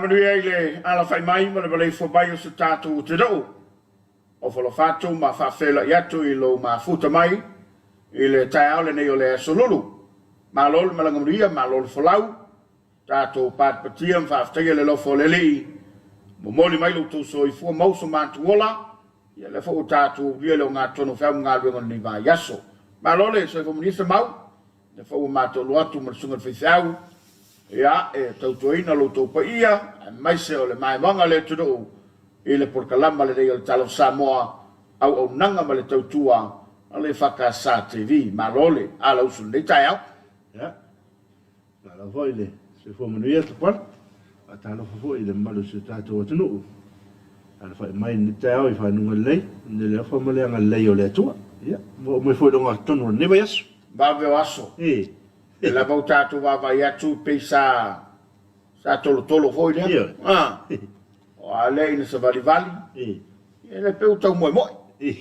manuia ile ala fai mai ma le balei fo bai o se tatu te do. O fo lo fatu ma fa fela yatu i lo ma futa mai ile tai ole nei ole solulu. Ma lol ma langamuria ma lol fo lau. Tatu pat patiam fa aftaia le lo fo leli. Mo moli mai lo tu so i fu mau so mantu wola. Ia le fo tatu via le ngā tono fau ngā luenga ni va yaso. Ma lole so ko minista mau. Le fo ma to lo atu ma sunga fisau. Ia e tautoina lo to pa ia mai se ole mai wanga le tudo ile por kalamba le dei Talofa Samoa au nanga ma le tautua ale EFKS TV ma lole ala usu nei taiao ya la voile se fo manuia to par Talofa fo ile malu se tato tunu ala fa mai nei taiao i fa nunga lei le fo male nga lei ole tua ya mo fo do nga tonu ne bayas ba ve aso e la volta tu va vai atu pesa sa tolo foi le o ale in se vali e le peu tau moi e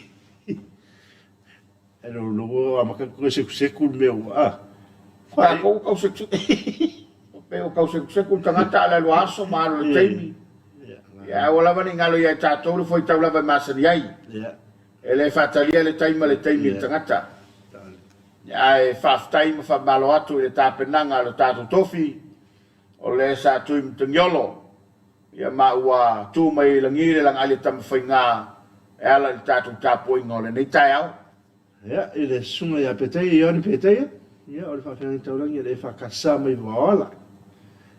lo ma ka se kul meu fa ko se o peu ko se kul tanga ala lo aso ma lo temi ya wala vani ngalo ya tato foi tau la ma se ai ele fatalia le temi tanga ai faftai ma fa balo atu le tapenanga lo tatu tofi o le sa tu mtnyolo ya ma wa tu mai langile lang ali tam fainga ela le tatu tapo ngole nei taiao ya ile sunga ya petei ya ni petei ya o fa fena taulang ya le fa kasa mai wala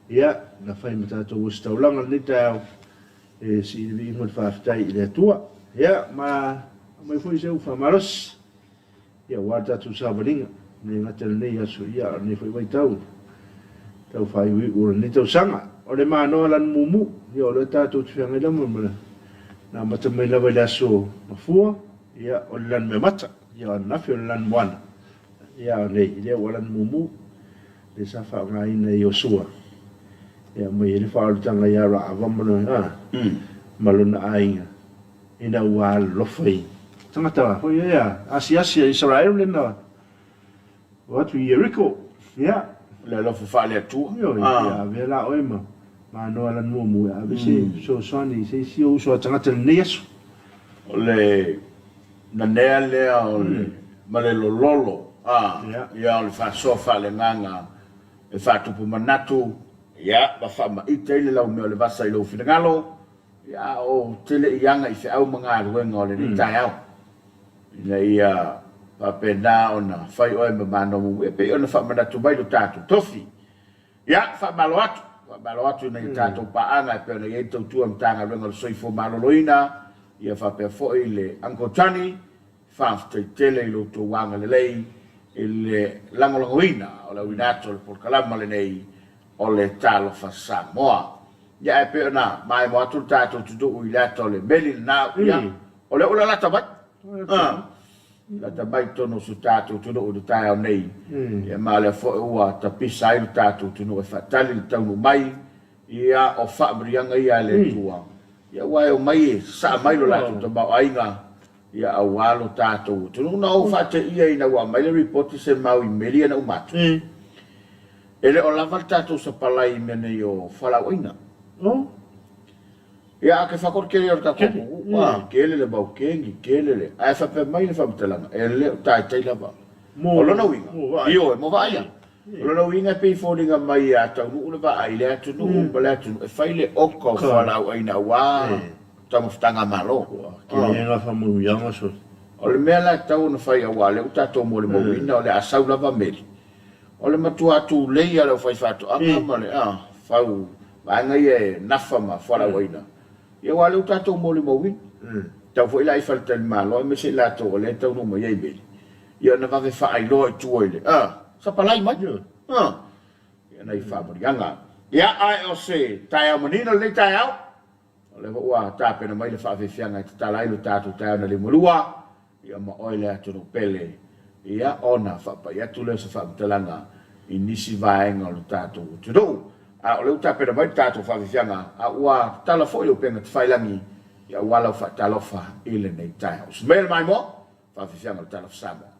ya na fa mata to ustaulang ni taiao e si vi mo faftai ile tua ya ma mai foi se ufa maros ia wata tu sabaringa ni ngatel nei aso ia ni foi vai tau fai ui ni tau sanga o le mano lan mumu ia o le tatu tu fanga la mumula na mata mai la vai aso mafua ia o lan me mata ia na fi lan wana ia nei ia o lan mumu le sa fa ngai na Yosua ia mai le fa o tanga ia ra avamano maluna ainga ina wa lofai tangata foi ia Asia Israel le na what we Jericho ia le lo fa le tu ia vela oima ma no ala no mu a bese so soni se si o so tangata nesu le na nele o ma le lolo ia le fa so fa le nganga e fa tu pu manatu ia ba fa ma itele la me le vasa i lo finangalo ia o tele yanga i se au manga ruenga o le ni taiao ia papena ona fai oi mano mu e pe ona fa mana tu bai do tatu tofi ya fa malo atu nei tatu pa anga pe ona ye tu am tanga renga soi fo malo loina ia fa pe fo ile anko tani fa tele lo tu wanga le lei ile langoloina o la winato por kalama le nei o le Talofa Samoa ya pe ona mai mo tu tatu tu do ilato le belin na ya o le ola lata bai la tabai tono su tatu tu no tai nei e male fo ua tapisa i tatu tu no fatali tau mai ia o fa brianga ia le tua ia wa o mai sa mai lo la tu ba ainga ia awalo tatu tu no o fa te ia ina wa mai le report se mau i melia na umatu ele o la tatu sa palai mene yo fala oina ia ke fa kor ke yor ta ko wa kele le ba kengi kele le ai fa pe mai le fa mtelanga ele tai tai la ba mo lo no winga io mo va ia lo no winga pe folding mai a ta no le ba ai le tu no ba le tu e fai le okko fa la ai na wa ta mo stanga malo ke nga fa mo yanga so o le mela ta no fai a wa le ta to mo le mo winga o le asau la ba meli o le matua tu le ia le fai fa to a ma le fa u ba nga ye nafa ma fa la waina ia wale o tatou moli mawin tau foi lai falta malo me se la to le tau no mai be ia na va fa ai lo tu ole sa palai mai ia nei fa borianga ia ai o se tai manina le tai au le wa ta pe na mai le fa fe fianga ta lai lo tatu tai na le molua ia ma oile atu no pele ia ona fa pa ia tu le se fa talanga inisi vaenga lo tatu tu do a le uta pe mai tatu fa fianga a wa tala fo yo penga tfailangi ya wala fa talofa ile nei tai o smel mai mo fa fianga Talofa Samoa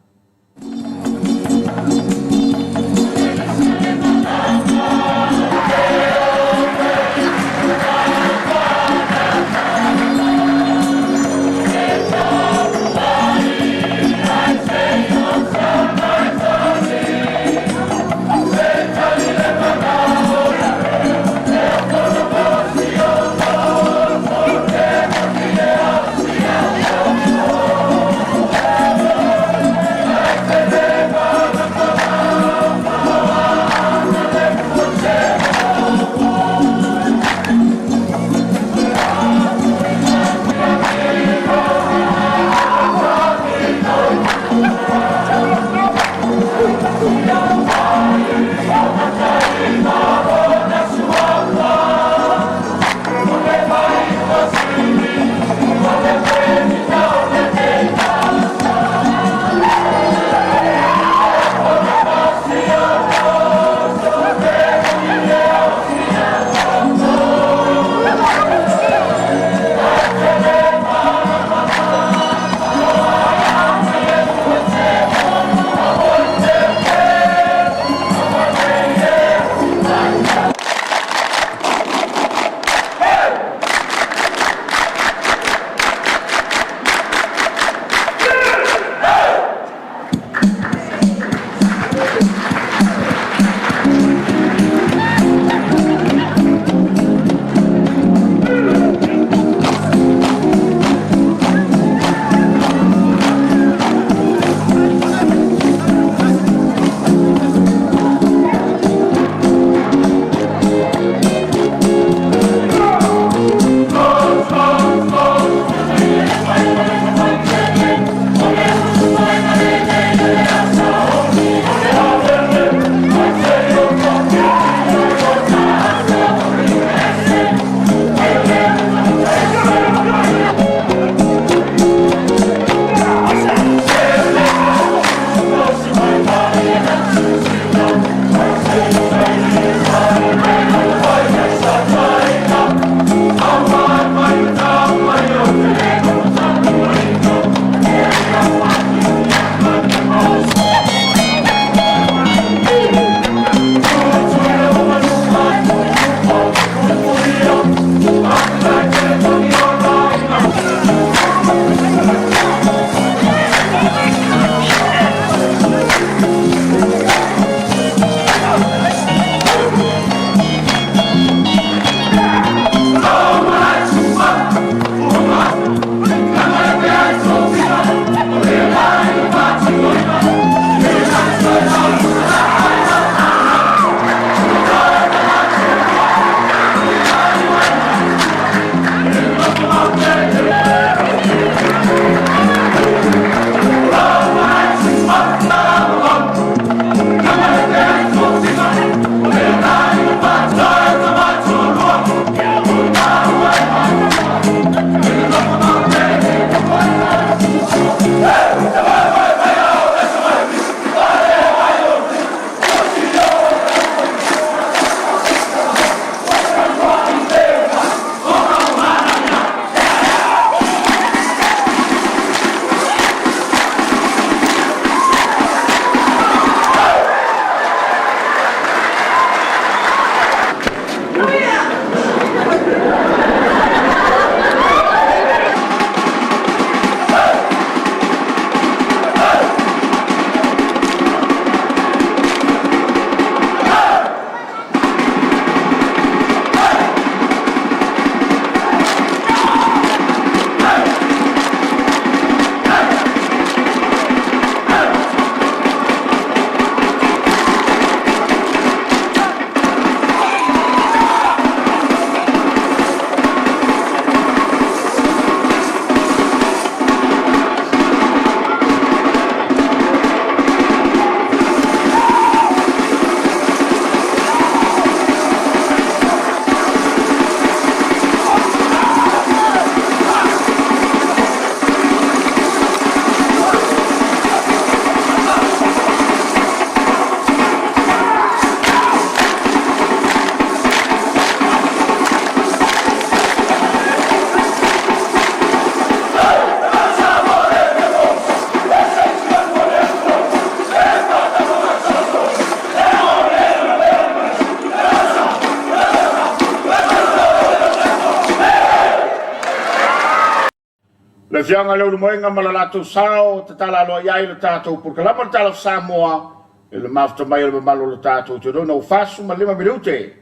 Le fianga le moenga malalato sao te tala lo ia le tato por kalama Talofa Samoa le mafta mai le malo le tato te no fasu ma 5 minute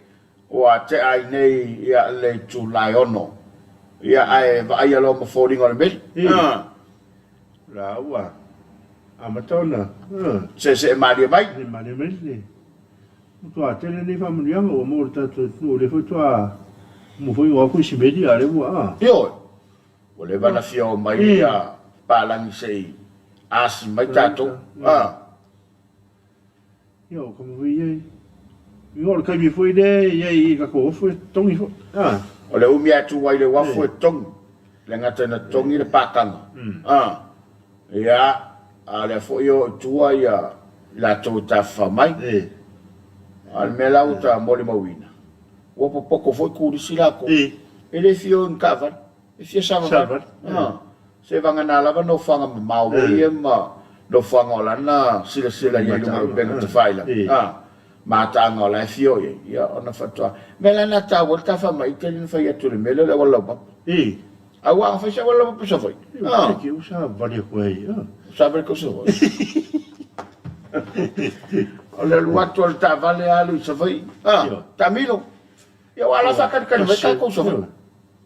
o te ai nei ia le tu laiono ia ai vai lo mo foding on bit la wa amatona se mari mai ni mari ni tu a tele ni fa mundial o mo tato no le foi tua mo foi o ku si bedi ale wa yo o le bana fio mai ia palangi sei as mai tato yo como vi yo ka mi foi de ye ka ko foi tongi fo o le umi atu wai le wafo e tong le ngata na tongi le pakanga ia a le fo yo tua ia la to ta fa mai al mela uta moli mawina o poco foi ku di sila ko ele fio in cover e fio sama se vanga na lava no fanga mau e ma no fanga la na sila ia no benga te faila mata ngola fio ia ona fatwa mela na ta volta fa mai tele fa ia tu mela la wala pa awa fa sa wala pa sa foi que usa varia coi sabe que so ole luato al ta vale alu sa foi tamilo ia wala fa kan ka ko so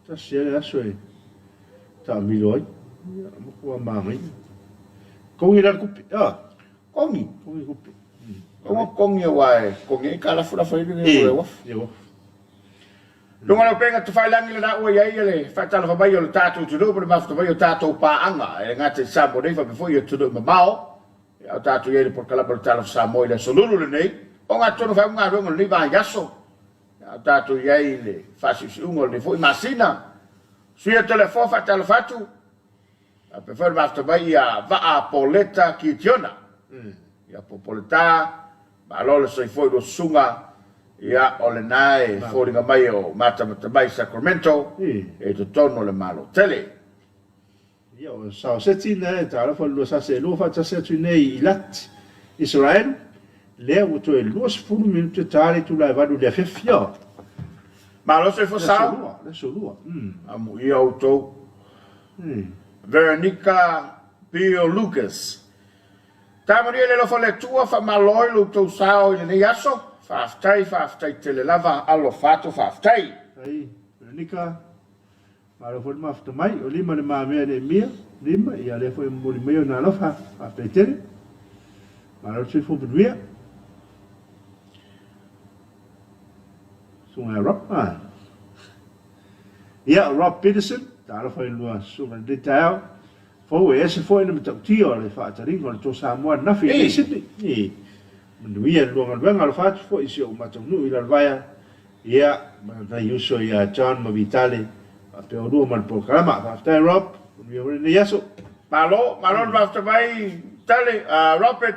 ta sia aso tamilo ai mo ko mai ko ira kupi kongi kupi kongi wai kongi kala fura foi ni wa Lunga no penga te whailangi le na ua iai ele whaitala whamai o le tātou tudu pa le mafta mai o tātou pāanga e ngā te Samoa nei whapifoi o tudu mamao e au tātou iai le por kalapa le Talofa Samoa i le solulu le nei o ngā tono whai ngā runga le niwa yaso au tātou iai le whasi ungo le foi masina suia telefon whaitala whatu a pe whai le mafta mai a vaa poleta ki tiona ia popoleta ma lole soi foi do sunga ia o le nae fōringa mai o matamata mai Sacramento e to tono le malo tele. Ia o sao seti ne Talofa lua sase lua fata setu nei i lat Israel lea uto e lua sifunu minuto tale tu la vadu le fefia. Malo se fo sao? Le solua. Amu ia auto. Veronica Pio Lucas. Tamaria le lofa le tua fa maloi lu tau sao i le yaso. Faftai tele lava alo fato faftai. Ai, Veronica. Maro foi mafta mai, o lima le mamea le mia, lima ia le foi moli meio na lofa, faftai tele. Maro se foi buia. Sunga Rob. Ia Rob Peterson, tala foi lua sunga detail. Foi esse foi no tio le fatari con to Samoa na fi Sydney. Nuia luanga luanga al fatu fo isi o matonu ila vaya ia ma yuso ia John Mavitale a pe o mal programa after Rob we were in the yaso malo after vai tale Robert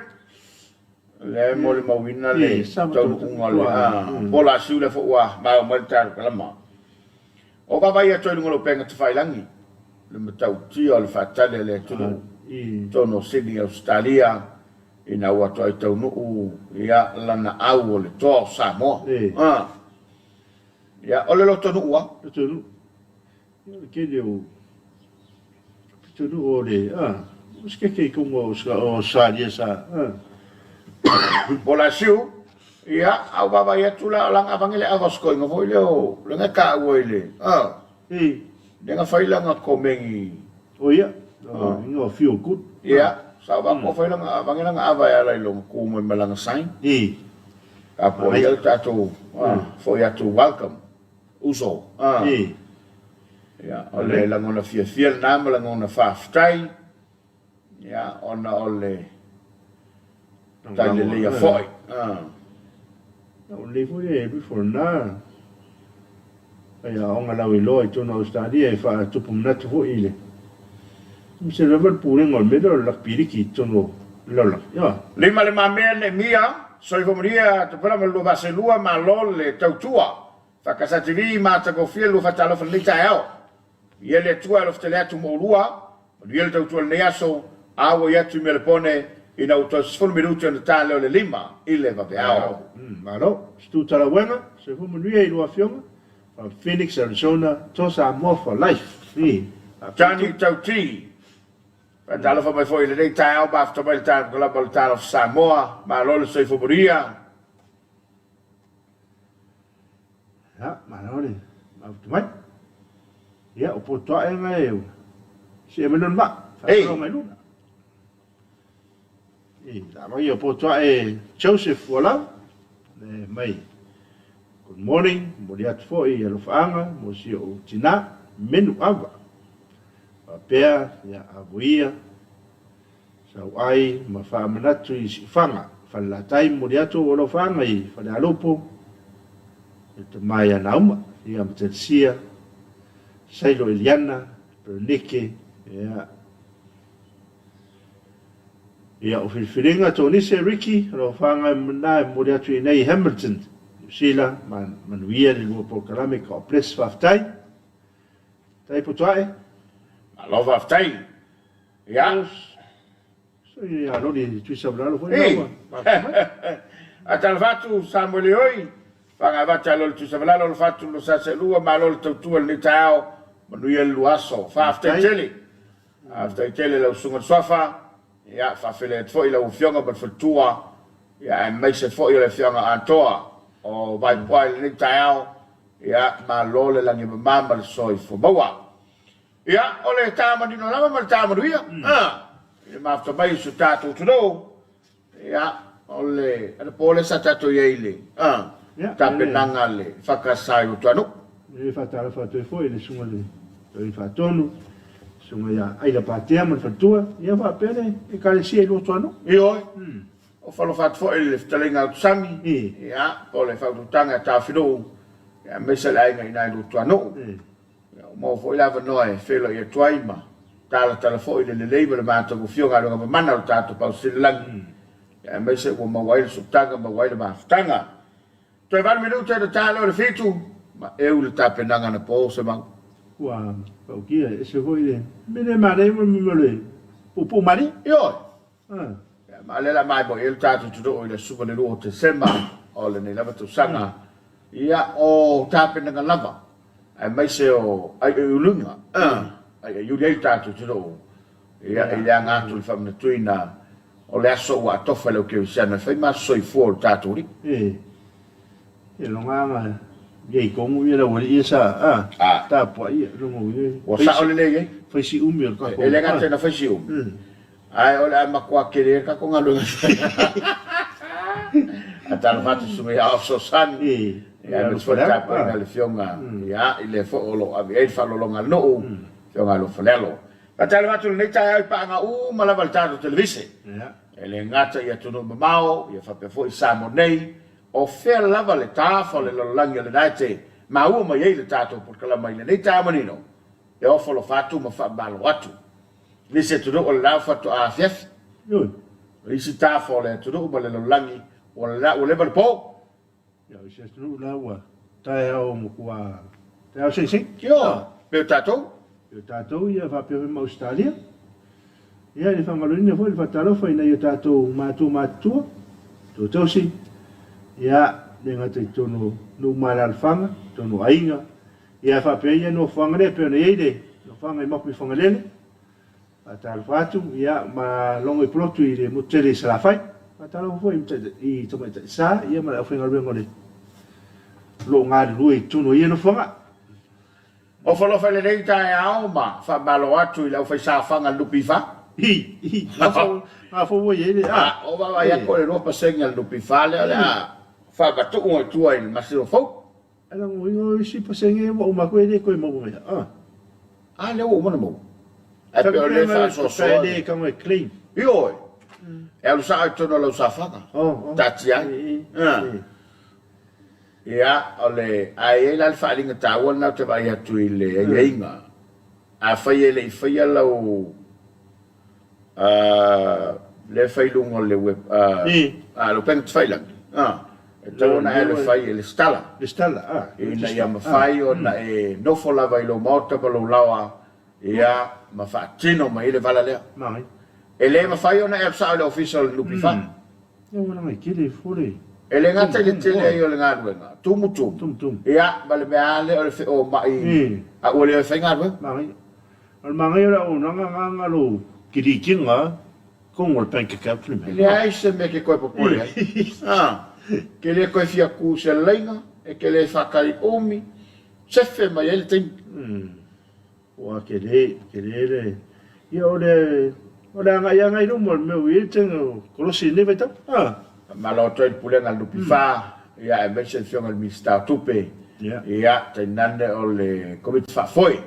le mole mawina le to ngol bola sule fo wa ba maltar kalama o ka vai to ngolo penga te failangi le matau tio al fatale le to no Sydney Australia ina watu ai tau nuu ia lana au o le toa Samoa. Ia ole lo tonu ua. Lo tonu. Ia ke leo. Tonu o le. Uske ke kungo o sadia sa. Bola siu. Ia au baba ia tula lang avangile avasko inga foi leo. Lenga ka ua ile. Lenga failanga komengi. O ia. Inga feel good. Ia. Sawa ko foi lang avangile nga ava ia lai long kumo malanga sign. Apo ia tato. Foi atu welcome. Uso. Ja, ole lang ona fia naam lang ona faftai. Ja, ona ole. Taile ia foi. Ole foi e before na. Ja, onga la we loi to no stadia e fa tupu natu fo ile. Se level pure ngol medo la piriki to no lola. Ja. Lima le mamea le mia, so i comunia to pela lo vaselua ma lol le tautua. Fa casa TV ma ta go fiel lo fa talo fa lita eo. Ele tua lo ftele tu molua, ele tautua le aso, awo ya tu melepone in autos full minuto na talo le lima, ile va beao. Malo, stu tala wenga, se fu munia i lo afiona. From Phoenix, Arizona, to Samoa for life. Johnny Tauti. Talofa mai foi le tau ba after mai tau Global Talofa Samoa, ma lolo sei foburia. Ya, ma lolo. After mai. Ya, o po toa e ngai eu. Si menon ba. Ei. Mai luna. La mai o po toa e Joseph wala. Mai. Good morning, moriat foi e lofaanga, mo si o tina menu ava. Pea ya abuia sau ai ma fa manatu I si fanga fa la tai moriato o lo fanga I fa la lopo e te mai ana uma ia mtensia sailo Eliana Pernike ia o filfiringa to ni se Ricky lo fanga na moriato I nei Hamilton sila man wia di lo po kalame ka pres faftai tai putuai Lova aftai. Ya. So ya no di tu sabralo foi não. Atal fatu Samuel oi. Fanga vata lo tu sabralo lo fatu lo sa selua ma lo tu ni tao. Manuel Luaso fa aftai tele. Aftai tele lo sunga sofa. Ya fa fele foi lo fionga per futua. Ya mai se foi lo fionga antoa. O vai poi ni tao. Ya ma lo le langi mama soi fo bawa. Ya, oleh tamu di nolama mal tamu dia. Maaf tamai su tatu tudo. Ya, oleh ada pole sa tatu yeile. Tapi nangale fakasai utanu. E fatala fatu foi le sunga le. E fatonu. Sunga ya ai la patia mal fatua. Ya fa pele e kale si lo tuanu. Yo. O falo fat foi le telinga sami. Ya, pole fatu tanga ta fido. Ya mesala ai ngai lo tuanu. Mo foi lava noi felo ia tuaima tala foi le label ma to fionga lo ma mana tato pa silang ya me se ko ma wai subtanga ma wai ma ftanga to va minuto de talo le fitu ma eu le tapenanga na po se ma wa o kia se foi le me mare mo le po mari yo ya ma le la mai bo el tato tudo o le suba le ro te sema o le ne lava tu sanga ya o tapenanga lava ai mai se o ai ulunga ai yuri tatu tudo ia ia ngatu fa na tuina o le aso wa tofa lo ke sana fa ma soi for tatu ri e longa ye como ia la ia sa ta po ia lo mo o sa o le ye fa si umi ka ko ele ngata na fa si ai o la ma kwa kere ka ko ngalo atal fatu su me so san ya no foi ta pa le fionga ya ile fo lo ave fa lo longa no fionga lo falelo atal fatu le ta pa nga mala valtado televise ele ngata ya tuno mao ya fa pe foi samo nei o fe lava le ta fo le lo langa le date ma ma ye le tato porque la mai le ta manino e o fo lo fatu ma fa balo watu ni se tuno o la fatu a fief yo isi ta fo le tuno ma le lo langi o le po ya se tu la wa ta o mo kwa ta se se yo pe tato ia va pe mo Australia ia le fa malina foi fa Talofa ina ia tato matu to si ia nenga te tono no malal fanga tono ainga ia fa pe ia no fanga le pe nei de no fanga mo pe fanga le atal fatu ia ma longo plotu ile mo tele sa la fai Talofa foi I to mai sa ia ma foi ngal ngole lo ngal lui tu no ia no fanga o falo fa le nei tai au ma fa balo atu ila fa sa fanga lupi fa ma fo ye o va ia ko le no pa segnal lupi fa le fa ba tu o tu ai ma se fo ala mo ngo si pa senge mo ma ko de ko mo mo le o mo e pe le fa so de como clean yo e lo sa tu no lo sa fa tatia ya ole ai la fa linga ta wona te vai atu ile ainga a fa ile fa la o le fa lungo le web lo pen tfaila então na ele fa ile stala ina ya ma fa ona e no fo la vai lo morta lo lawa ya ma fa tino ma ile vala le mai ele ma fa ona e sa le official lupifa e wona mai kile fore ele ngata le tele yo le ngadwenga tum ya bale me ale o fe o mai a o le fe ngadwe mai Al mangai ora o nanga lo kirikinga kong ol pen ke kap ni. Le ai se me ke koe popole. Ke le koe fia ku se lenga e ke le whakari omi. Se fe mai ele ting. Wa ke le. Ia ore ngai no mo me wi tengo kolosi ne beta. Malo toi pulenga lupi fa. Ia e meche fionga mi sta tupe. Ia te nande o le komiti faafoi.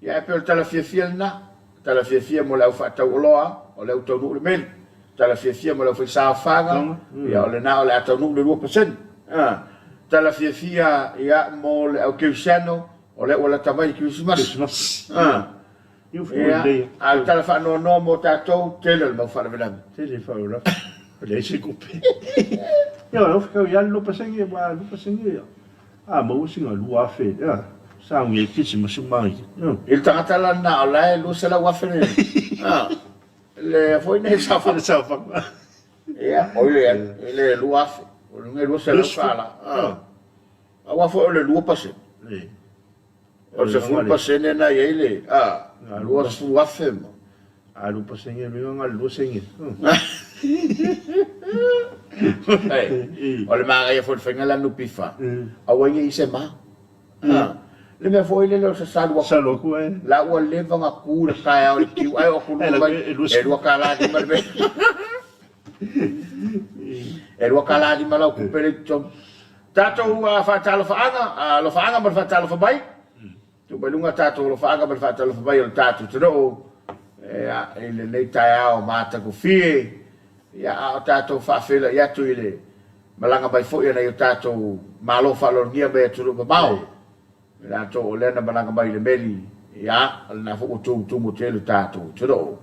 Ia e pe o tala fia na. Tala fia mo lau whatau oloa. O leu tau nuku le meni. Tala fia mo lau whai whanga. Ia o le na o le atau nuku le 2%. Tala fia ia mo le au kiusano. O le wala tamai kiusimas. Ia a tala whanau no mo tātou. Tele le mau whanau. Tele whanau. Le se kupe. Ia o kau ia lupa sengi ia. Mau singa lua fe. Sa ngi kisi masumai. Il tangata la na o lai lu se la wafene. Le foi ne sa fa. Ia, o le lua fe. O le lu se la fala. A wafo le lua pase. O se fu pase ne na ye le. Lua su wafe mo. Lu pase nge mi nga lu sengi. O le mga ia foi fengala nu pifa. A wangi ise ma. Le me foi le sa salwa. Salwa ku e. La ua leva nga ku le kai au le kiu ai o ku mai. E lua kala di malbe. E lua kala di malau ku pele tom. Tatou fa talofa anga, lo fa anga mal fa talofa bai. Tu belunga tatou lo fa anga mal fa talofa bai o tatou tro. E le nei tai au mata ku fie. Ya tatou fa fela ya tu ile. Malanga bai foi na yo tatou malo fa lo ngia be tu ba mau. La to le na malanga bai le meli. Ya na fo tu mo tele tatou tro.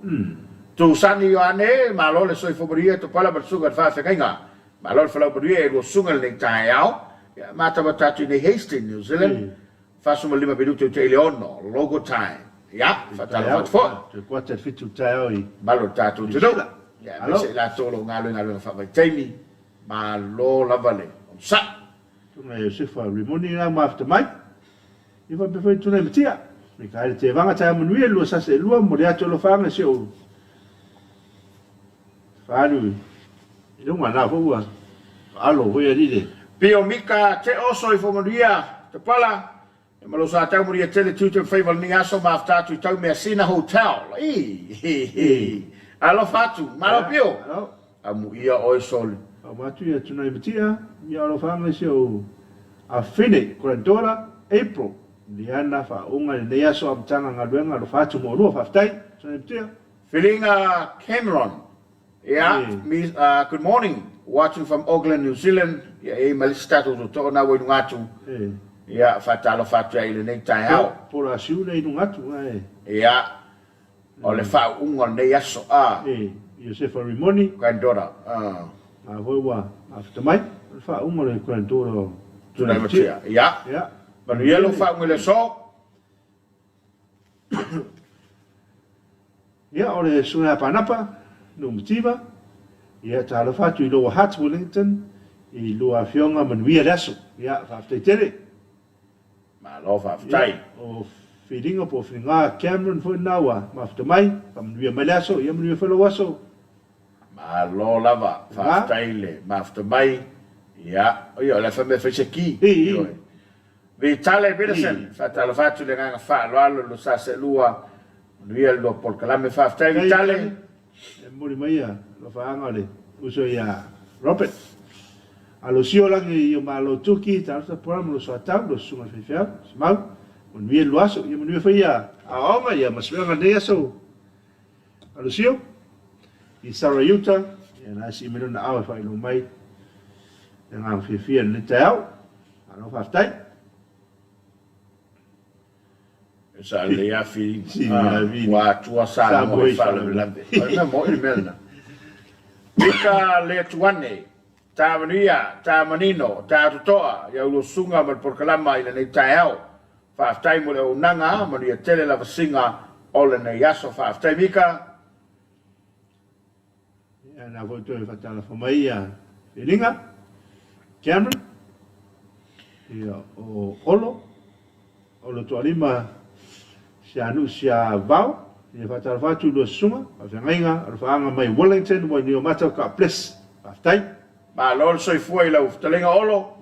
Tu sani yo ane malo le soi fobria to pala ba sugar fa fe kainga. Malo fa lo bria lo sungal nei tai au. Ya mata ba tatu nei Hastings New Zealand. Fa suma 5 minuti te leono logo time. Ya fa talo fo. Te kwata fitu tai oi. Malo tatou tro. Ya, mese la tolo ngalo fa vai taimi ma lo la vale. Sa. Tu na se fa rimoni na mafta mai. I va pe tu na metia. Me kai te vanga ta mo nui lo sa se lo mo le atolo fa nga se o. Fa lu. I don't want na fo wa. Alo ho ya dile. Pio mika te oso I fo moria te pala. E malo sa ta moria tele tutu favor ni aso mafta tu tau me asina hotel. Alo fatu, malo pio. Amu ia oi soli. Amatu ia tuna imetia, ia alo fanga se o a fine $40 April. Liana fa unga le aso amtanga ngaluenga lo fatu mo lo faftai. Tuna imetia. Filinga Cameron. Yeah, good morning. Watching from Auckland, New Zealand. Yeah, malistatu to na wo ngatu. Yeah, fatalo fatu ile nei tai hao. Pora siu nei ngatu ai. Yeah. O le fa unga nei aso Josefa Rimoni. Grandora. Voi wa after mai. Fa unga le grandora. Tuna matia. Ya. Ya. But yellow fa unga le so. Ya, o le sunga panapa. No motiva. Ya talo fatu I lo hat Wellington. I lo afionga manuia daso. Ya, fa after tere. Ma lo fa aftai. O feelinga po feelinga Cameron fo nawa mafta mai kam via malaso ia mnu fo waso ma lo lava fa taile mafta mai ia io la fa me fece ki vi tale Peterson fa tale fatu le nga fa lo sa se lua via lo por kala me fa taile tale muri mai lo fa angale uso ia Robert alo sio langi io malo tuki tal sa program lo sa tab lo suma fe smau un bien loaso y mun foi a oma ya mas venga de eso alusio y Sarayuta y na si mero na awa fa no mai nga fi le tao ano fa tai esa le ya fi wa tua sa mo fa le lande na mo il melna mika le tuane ta mania ta manino ta toa ya lo sunga mal por kalama ile nei tao fa tai mo le unanga mo ia tele la singa ole nei yaso fa tai mika ya na vo to fa tala fa mai ya Filinga Cameron ia o olo to alima anu sia vau, ia whatarwhatu lua sunga, a whengainga, a whaanga mai Wellington, mo ni o mata ka ples, paftai. Ma lol soi foi lau talenga olo.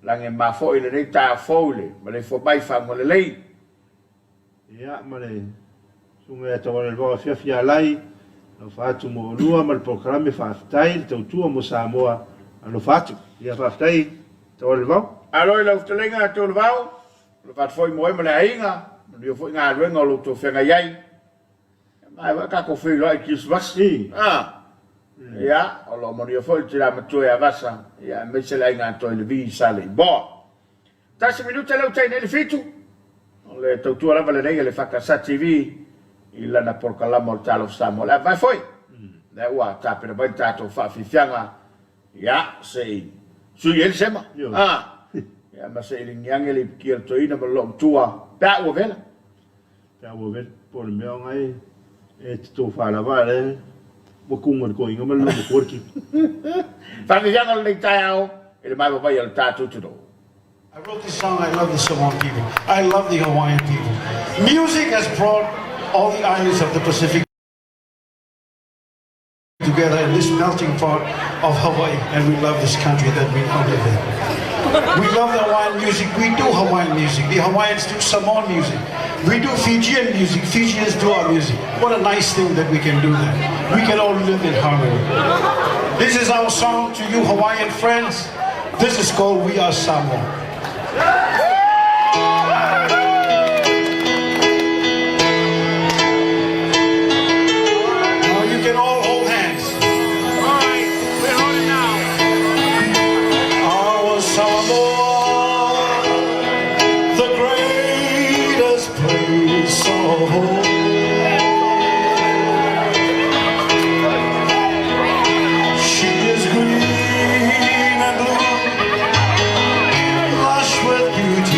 Lange ma foi le nei ta foule, ma le fo bai fa mo le lei. Ia, ma le sunga e tawa le vau fia lai, no whatu mo lua, ma le programe whaftai, le tautua mo Samoa, ano whatu. Ia whaftai, tawa le vau. Aloi lau talenga to le vau, le fat foi mo e ma le ainga, ma le foi ngā ruenga o lo to whenga iai. Mai wa ka ko foi lai kis vasi. Ya, o lo mo foi tira matue a vasa, ya me se lai ngā toi le vi sale. Bo, tasi minuta lau tai nele fitu, o le tautua lava le nei le whakasa TV, i lana porkalama o Talofa Samoa. Le vai foi, le ua tāpera bai tātou whawhiwhianga, ya, sei, sui ele sema. Ya, ma se ili ngiangele kia toina ma lo tua, pia ua vela. Pia ua vela, po le mea ngai, e te tō whalawa le, wakunga ko inga ma lo korki. Whawhiwhianga le tai au, ele mai wapai al tātou tuto. I wrote this song, I love the Samoan people. I love the Hawaiian people. Music has brought all the islands of the Pacific together in this melting pot of Hawaii, and we love this country that we now live in. We love the Hawaiian music. We do Hawaiian music. The Hawaiians do Samoan music. We do Fijian music. Fijians do our music. What a nice thing that we can do that. We can all live in harmony. This is our song to you Hawaiian friends. This is called We Are Samoa. Beauty.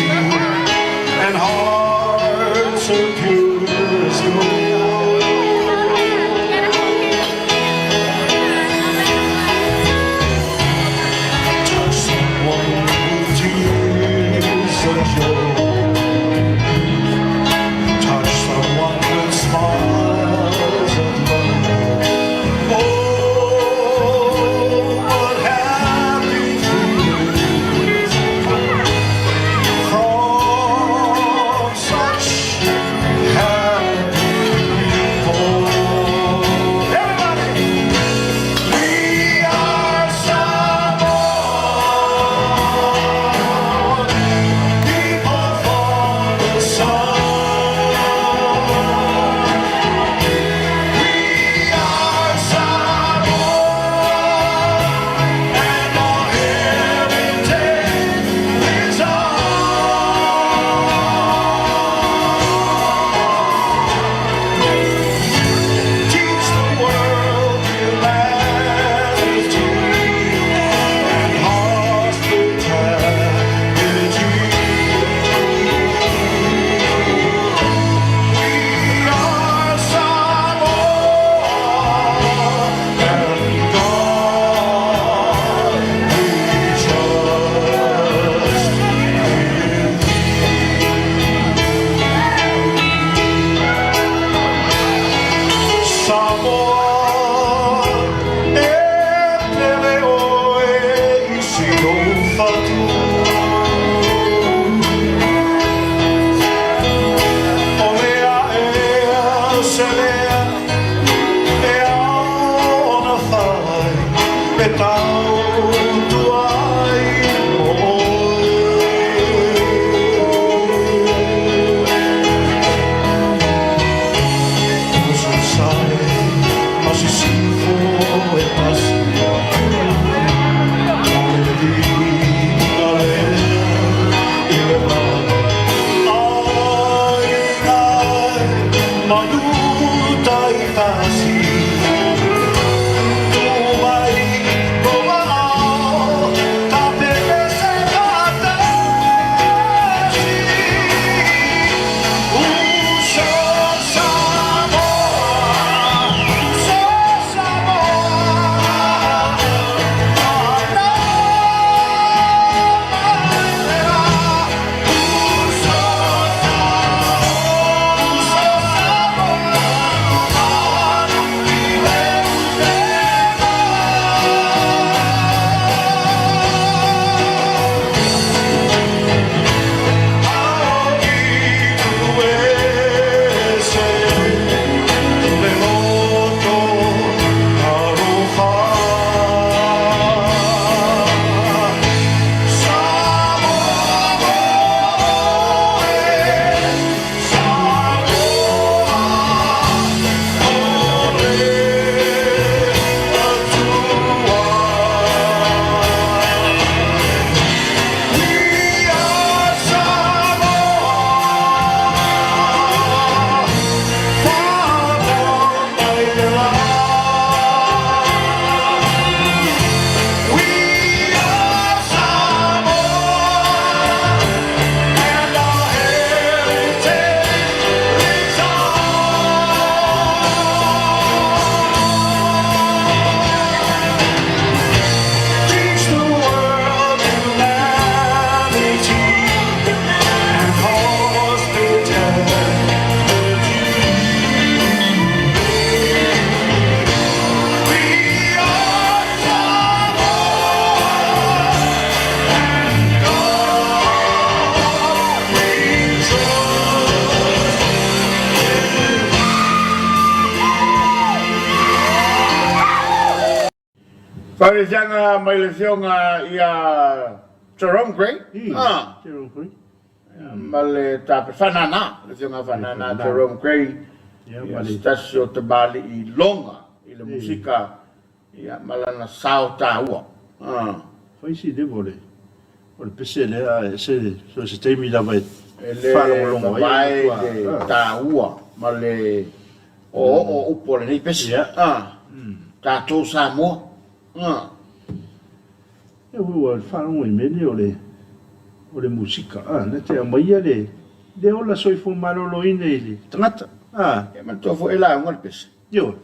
Whareanga mai le whionga ia Jerome Gray. Jerome Gray. Ma le tape whanana, le whionga whanana Jerome Gray. Ia stasi o te bali I longa, I le musika, ia malana sao tāua. Whaisi de vole. O le pese le se teimi lava e whanonga vai le tāua, ma le o upo le nei pese. Tātou Samoa. E ua whanonga I mene o le musika. Na te amaia le ola soifo malolo ine I le tangata. E man tofo e la unga le pese. Yo.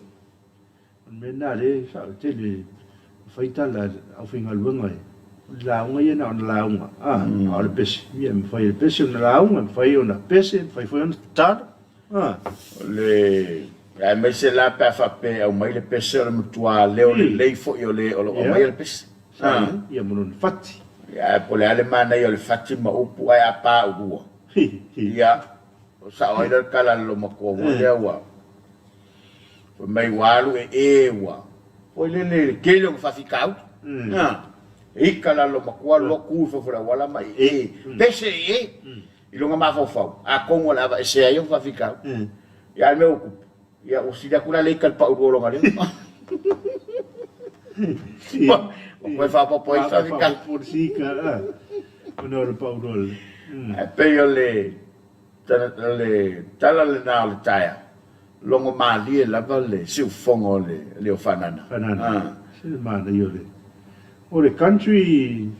Mena le te le faita la au finga luanga e. La unga ia na ona la unga. O le pese. Ia me fai le pese ona la unga, me fai ona pese, me fai ona tata. Le ai mai se la pa fa pe au mai le pese o le mutua leo le leifo I o le o mai le pese. Ia mono le fati. Ia po le ale mana I o le fati ma upu ai apa urua. Ia o sa oi le kala lo mako mo le wa. Po mai walu e wa. Po le kele o fa fikau. E kala lo mako lo ku fo fora wala mai pese I longa ma fo fo. A kongo la va se ai o fa fikau. Ia me o ia o sida kula le kal pa urua longa le. O fa po po fa fikau. Po sika. Ono le pa urua. E pe o le tala le nao le taia. Longo mali e lava le siu fongo le o whanana. Whanana. Sile mana I o le country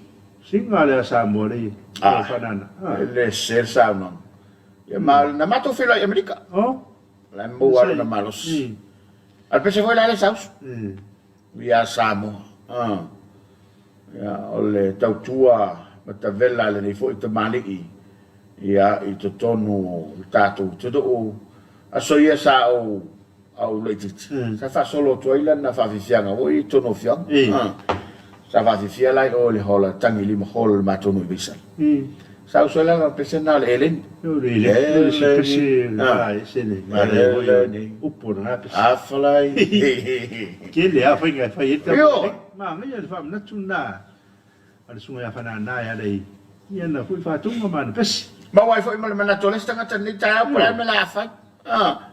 singa le Samoa le o whanana. Le ser sauna. Ia na mato whila I Amerika. La mua na malos. Al pese foi la le saus. Ia Samoa. Ia o le tautua matavela le nei foi te mali Ia I te tonu tātou te do aso ia sa au leititi. Sa fa solo toila na fa fifianga o I tono fiang. Sa fa fifia lai o le hola tangi lima hola le matonu I visa. Sa usola na pesena le Ellen. Le pese ai sene. Upo na pese. Afalai. Ke le a fai fai eta. Ma ngai le fam na tuna. Al sunga ya whanana ya lei. Ia na fui fatunga mana pese. Ma wai foi mal mana toles tanga tani ta o la me la fa.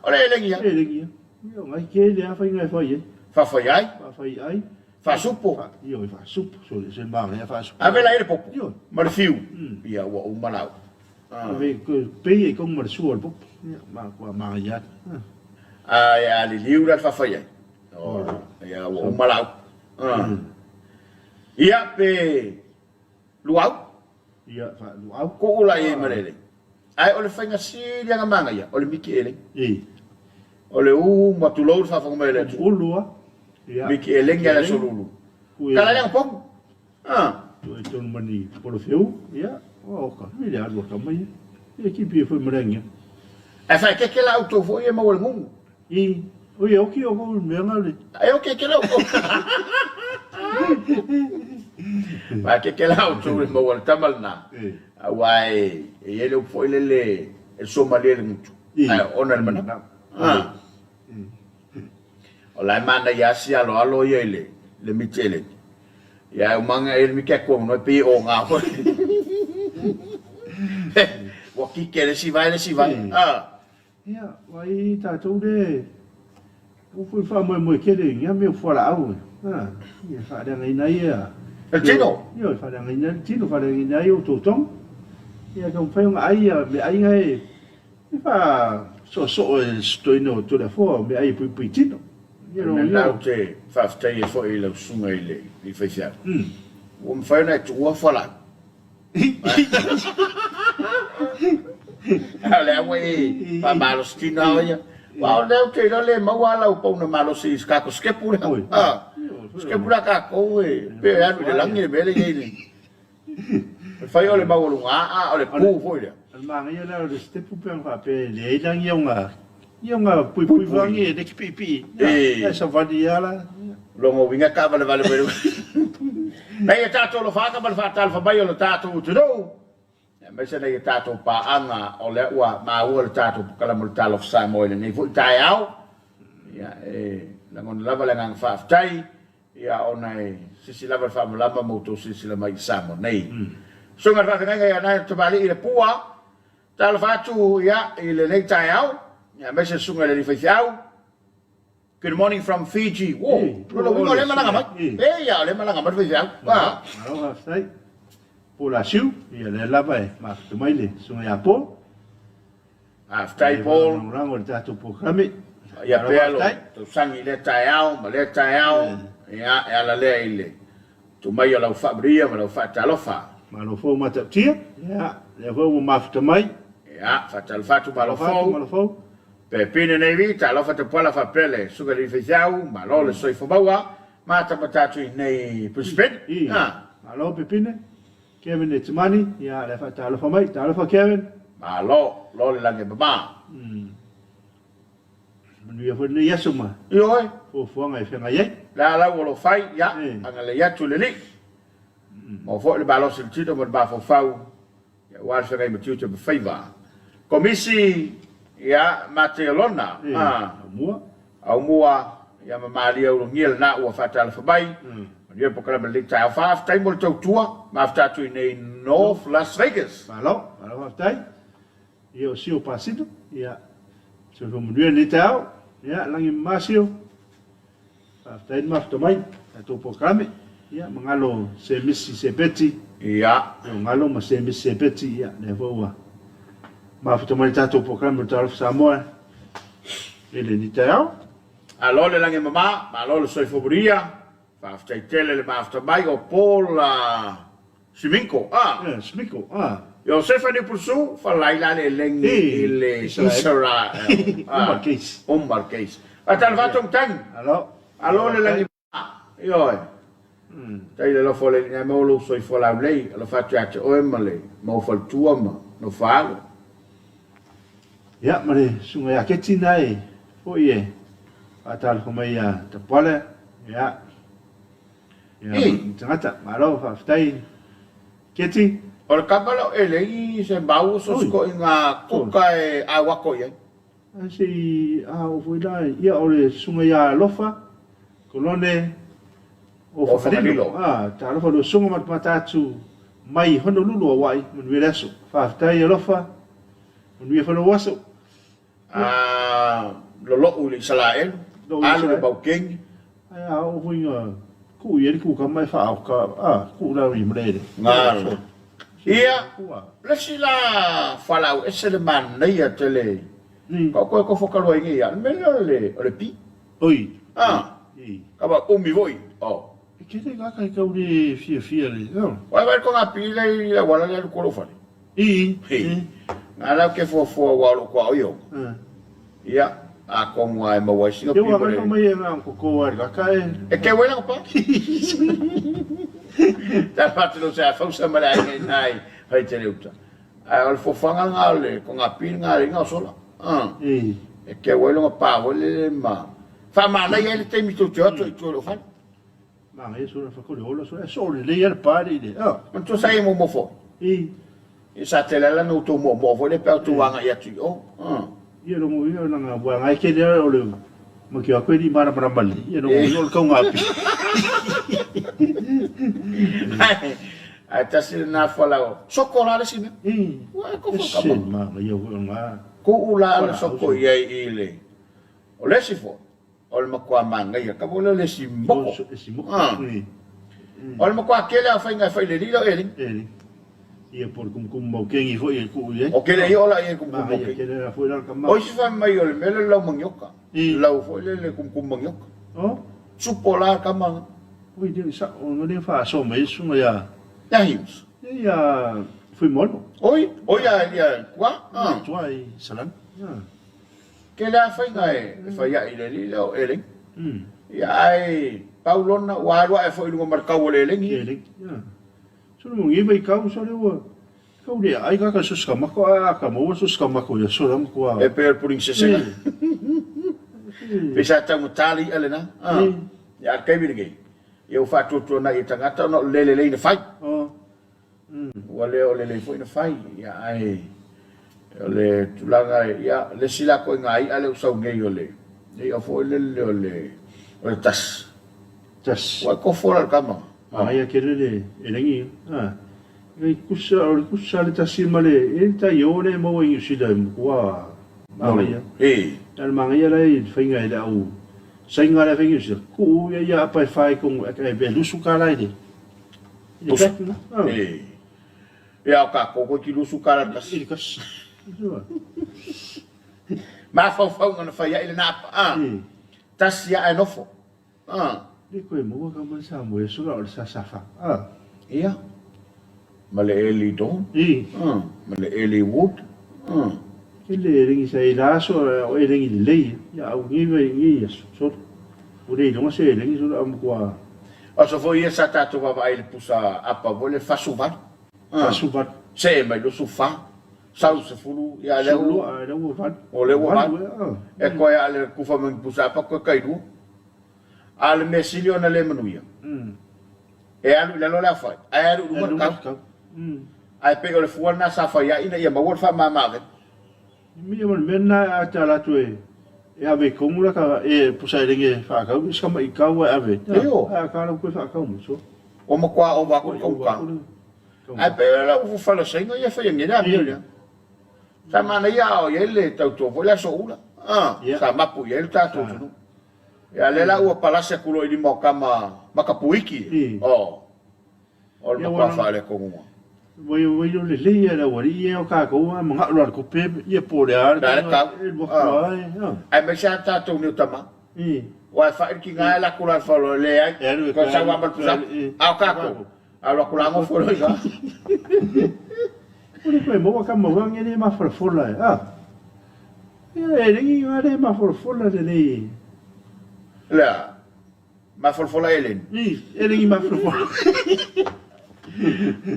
O le lengia. Lengia. Yo ngai ke le a fai ngai fai. Fa foi ai. Fa fai ai. Fa supo. Yo fa supo so le sen bang ya fa supo. A vela ele popo. Yo. Ma le fiu. Ia o o malau. Ave ko pe e kong mar suor popo. Ma kwa ma ya. Ia li liura fa foi ai. Ia o malau. Ia pe luau. Ia fa luau. Ko ula e marele. Ai o le fainga siria nga manga ia, o le miki ele. O le matulou fa fa mele. Ulua. Ia. Miki ele nga la solulu. Kala le pom. Tu e ton mani polo feu. Ia. O ka, mi le adu ka mai. E ki pi foi merenga. E fa ke la auto foi e mo le ngungu. O ye o ki o ko me ngale. Ai o ke la. Ma ke la auto le mo le tamal na. Awai e ele o foi le e Somalia le mutu. Ai ona le mana. O la mana ya si alo ye le mitele. Ya o manga ele mi ke ko no pe o nga. O ki ke le si vai. Ya, wai ta tu de. O fui fa mo ke le ya me fo la au. Ya fa da ngai nai ya. El chino. Yo fa da ngai nai chino fa da ngai nai o to tong. Ya ka fa nga ai ya me ai ngai. Fa so sto no to da fo me ai pui chino. Ya no ya. Te fa sta ye fo ile sunga ile li fa sia. O me fa na tu wa fa la. Ale we pa malos tino ya. Wa le te le mawala o pona malos is ka ko skepura. Skepura ka ko e pe anu de langi bele ye. Fai ole mawulunga ole pu foi ya. Ma ngai na le stepu pe fa pe le dang yonga pui vangi de ki pi. Ya sa vadia la. Longo winga ka vale pe. Nei tato lo fa ka fa tal fa bai lo tato tu do. Ma se nei tato pa anga o le ua ma ua le tato kala mo talo Samoa nei fu tai au. Ya la ngon lava la ngang fa tai ia ona sisi lava whaamulama mautou sisi la mai Samoa nei. Sunga whawhenga ia nai tamali i le pua, Talofa atu ia i le nei tai au, ia mese sunga le rifaifiau. Good morning from Fiji. Wow, lolo wingo le malanga mai. Ia le malanga mai rifaifiau. Wa. Aloha stai. Po la siu, ia le lava e mafutamai le sunga ia po. Aftai Paul. Rango le tatu po kami. Ia pelo, tu sangi le tai au, ma le tai au, ia ala le ile. Tu mai o lau whabria, ma lau whatalofa. Ma lo fo mataptia, ia, le fo mafutamai. Ia, whatalofatu ma lau fau. Ma lo fo. Pe pine nei vita, alofa te pola whapele, suga li whithiau, ma lo le soi whabaua, ma tamatatu i nei Brisbane. Ma lo pepine, Kevin e Timani, ia le whatalofa mai, talofa Kevin. Ma lo le lange mama. Ia fo ni yasu ma. Ioi. Fo fuanga e whenga iei. La lau o lo fai, ia, anga le yatu le li. Mo fo le balo se tito mo le bafo fau, ia wale whenga i matiuta me whaiva. Komisi, ia, mate alona. Mua. Au mua, ia mamali au ngiel na ua whatala whabai. Ia pokala me le tai au whaaf tai mo le tautua, ma aftatu i nei North Las Vegas. Malo haftai. Ia o sio pasito, ia. Se fo munua ni tau, ia, langi masio. Haftai mafutamai, ato pokame. Ia, mangalo se misi se peti. Ia. Ngalo ma se misi se peti, ia, ne fo ua. Mafutamai tato pokame Talofa Samoa. Ele ni tau. Alo le lange mama, ma alo le soifoburia. Whaftai tele le mafutamai o Paul Siminko. Siminko, Yo Stefani Pusu, whalaila le lengi i le Israel. Omar case. Atal vatong tang. Alo le lange mama. Ioi. Tai le lofo le nga maulu soifola lei, alo fatu ate oemale, mau faltua ma, no falo. Ya, mare sunga ya keti nai. O ie. Atal ko mai ya tapale. Ya. Ya, tangata malo faftai. Keti. O le kapalo e lei se bau so sko inga kuka e awako ye. Asi o foi dai, ia o le sunga ya lofa. Kolone o whakarilo. Talofa lo sunga matatu mai Honolulu o wai, mun wireso. Faftai lofa. Mun wifano waso. Lo uli salael, alu le bauking. Ai au winga ku ye ku ka mai fa ku la ri mrede. Ngal. Ia. Le sila falau eseleman nei atele. Ko fokalo ngi ya, melo le pi. Oi. Ka ba umi voi. Ke te ga ka uri fia le. Wa ba ko ngapi le wala le ko lo fale. Ala ke fo wa lo ko yo. Ia, a konga e mawa singa pipo. Te wa mai nga ko wa ka e ke wela pa. Ta patu no sa fa sa mala nai, hai te leuta. Al fo fanga ngale, ko ngapi nga sola. E ke wela pa wele ma. Fa ma na ye te mi tu to lo fa. Ma ngai so fa ko lo so le ye pa de. Man tu sai mo fo. E sa te la no to mo fo le pa tu wanga ya tu. Ia no mo ia nga bua ngai ke le o le mo ki a ko di mara para mali ia no mo ka ngapi ata se na fala sokola le sime wa ko fa ka ma ia nga ko ula le soko ia ile o le sifo o le makwa manga ia ka bo le simoko o le makwa kele a fa nga fa le dilo ele ia por kum mo kengi fo ia ku ye o kele ia la ia kum mo ke kele la fo la kama o si fa mai o le mele la mangioka la fo le kum mangioka supola kama o dia sa o no le fa so mai sunga ya hims ia fui mono oi ia kwa tuai salan kele a fa nga fa ia ile lilo ele ia ai paulona wa e fo ilunga markau le lengi so mo ngi vai kau so le wa kau le ai ka so ska mako ka mo so ska mako ya so ram ko e per puring se se pesa ta mutali elena ya kai bi ngi eu fa tu na i tangata no le na fai wale o le foi na fai ya ai le tulanga ya le sila ko ngai ale usau ngai ole e o fo le tas Tas. Wa ko fora kama. Ai akele le elengi. Ngai kusa le tasimale e ta yone mo i usida kwa. Maia. Al mangia le finga ida u. Sainga le finga usida. Ku ya pa fai con e be lusu kala ide. Ya ka ko ki lusu kala tas. Ilikas. Ma fa ngana fa ya ile na tas ya enofo. Ni koe mo ka man sa mo e sura o sa safa. Ia. Male eli don. Male eli wood. Ele ringi sa ila so o e ringi le ya au ngi ve ngi so. O dei no se ringi so am kwa. Aso foi essa tato va ele pusa apa vole fasuvat. Fasuvat. Se mai do sufa. Sau se fulu ya le o le o vat. O le o vat. E ko ya le kufa men pusa apa ko kai du. Al mesilio na le manuia. E alu le lo la fa. Ai alu du ka. Ai pego le fuana sa fa ya ina ia ma fa mama ve. Mi mon menna ata la tue. E ave komula ka e pusa ringe fa ka u skama I ka wa ave. A ka la ko fa ka mu so. O mo kwa o ba ko ka. Ai pego la u fa la senga ia fa ngi da mi. Sa mana ia o ele tau to vola so ula. Sa mapu ia ta to. Ya lela ua palasa kulo ini mau kama makapuiki. O le pa fa le ko mo. Voi le ya la wari ia o ka ko ma lo ko pe ia po le ar. Ai me sa ta to ni tama. Wa fa ki nga la kula fa lo le ai. Ko sa wa ba sa. Au ka ko. Alo kula mo fo lo ya. Uli ko mo ka mo ngi ni ma fo fo la. Ya ringi ngare ma fo fo la le. La, ma folfola elen. Elen ma folfola.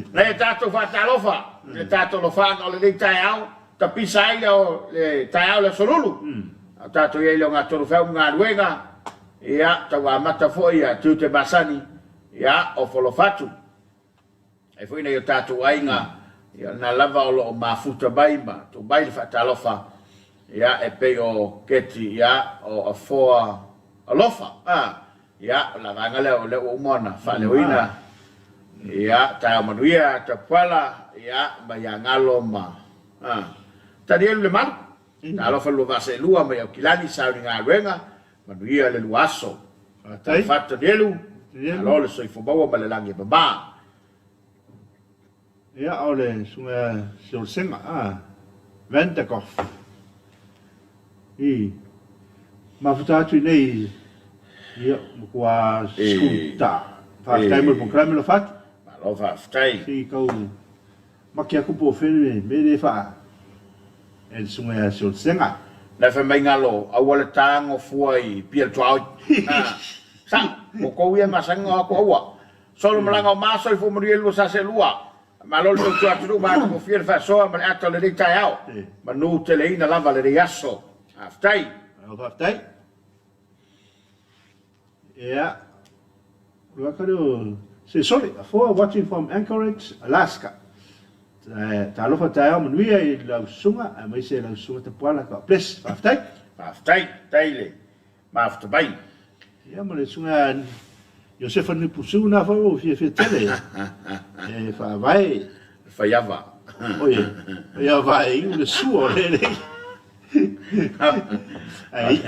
Le tato fa talofa. Le tato lo fa no le taiao, tapi sai le taiao le solulu. Tato ye lo ngato fa nga luenga. Ya tawa mata foi ya tu te basani. Ya o folofatu. E foi ne tato ainga. Ya na lava o mafuta baima, to baile fa talofa. Ya e pe o keti ya o afoa Alofa, ya la vanga le umona, fale wina, ya ta manuia, ta pala, ya bayangalo ma, tadi le mal, alofa lo vase lua ma kilani sa ringa wenga, manuia le luaso, ta fatta delu, alo le soi fobawa ma le langi baba, ya ole sunga sulsenga, ventakov, mafutatu nei ia kwa skuta fa kai mo programa lo fat lo fa stai si kau makia ku po fene me le fa el sunga sul senga na fa mai ngalo awale tango fuai pier twao sa ko ia masanga ko wa solo malanga maso I fu murielo sa se lua ma lo so tu ma ko fier fa so ma ato le taiao ma no te le ina lava le yasso aftai Yeah. Sorry, for watching from Anchorage, Alaska. Talofa tayo manuia I lau sunga, a mai se lau sunga te puala ka. Please, aftai? Aftai, taile. Ma aftabai. Ia mo le sunga Josefa ni pusu na fa o fie tele. Fa vai. Fa yava. Oye, ia vai le suo le. Ai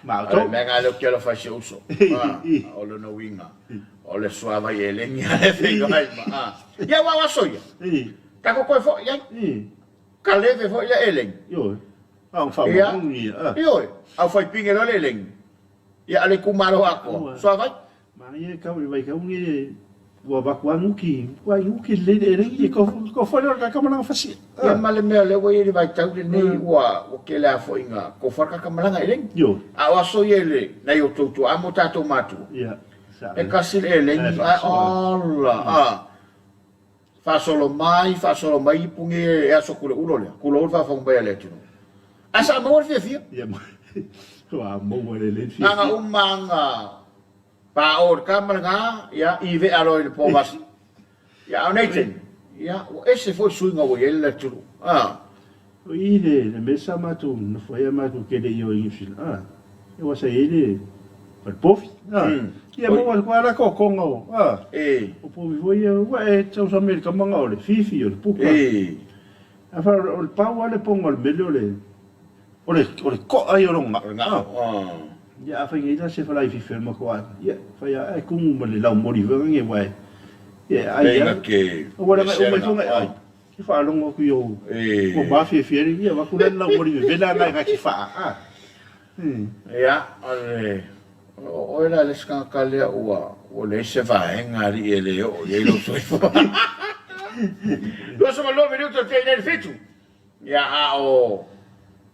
ma to me nga lo que lo fa uso o lo no winga o le suava y leña e ai ma ya wa soya ta ko fo ya ka leve fo ya elen yo fa ngi yo au fa pingelo elen ya ale kumaro ako suava ma ye ka vai ka ngi wa ba kwa nguki le eren ko fo le ka mana fasi ya male me le wo ye vai tau ni wa o ke la fo inga ko fa ka mana eren yo a wa so ye le na yo to amo tato matu ya e kasil elen Allah fa solo mai pungi e aso kule ulo le kulo fa fa mbai le tino asa mo fia ya wa mo le fia nga umanga pa or kamera ya ive alo il povas ya oneiten ya ese foi suinga wo yella tulu o ide le mesa matu no foi matu que de yo infil e wa sa ele But pofi. Ia mo wal kwa la ko kongo. O pofi vo ia wa e tau sa Amerika manga o le fifi o le puka. Afa o le pau ale pongo le mele o le ko ai o longa. Ia afa ngai ta se fa lai fifi mo ko ia fa ia ai kumu mo le lau mori venga nge wa. Ia ai ia ke o wala mai o mai fonga ai. Ki fa longo ku yo. Mo ba fi ia wa ku le lau mori vela ngai ka ki fa. Ia o era le skankalea ua o le se vaenga ri ele o ye lo soifo. Lo so malo minuto te nel fitu. Ya o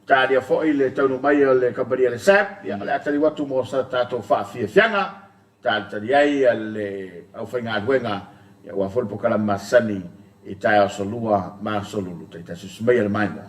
talia fo ile tonu mai le kaparia le sap ya le atali watu mo sa tato fa fia fianga tali ai le au fainga wenga ya wa fol pokala masani e tai solua ma solulu te ta susmai le mai mo.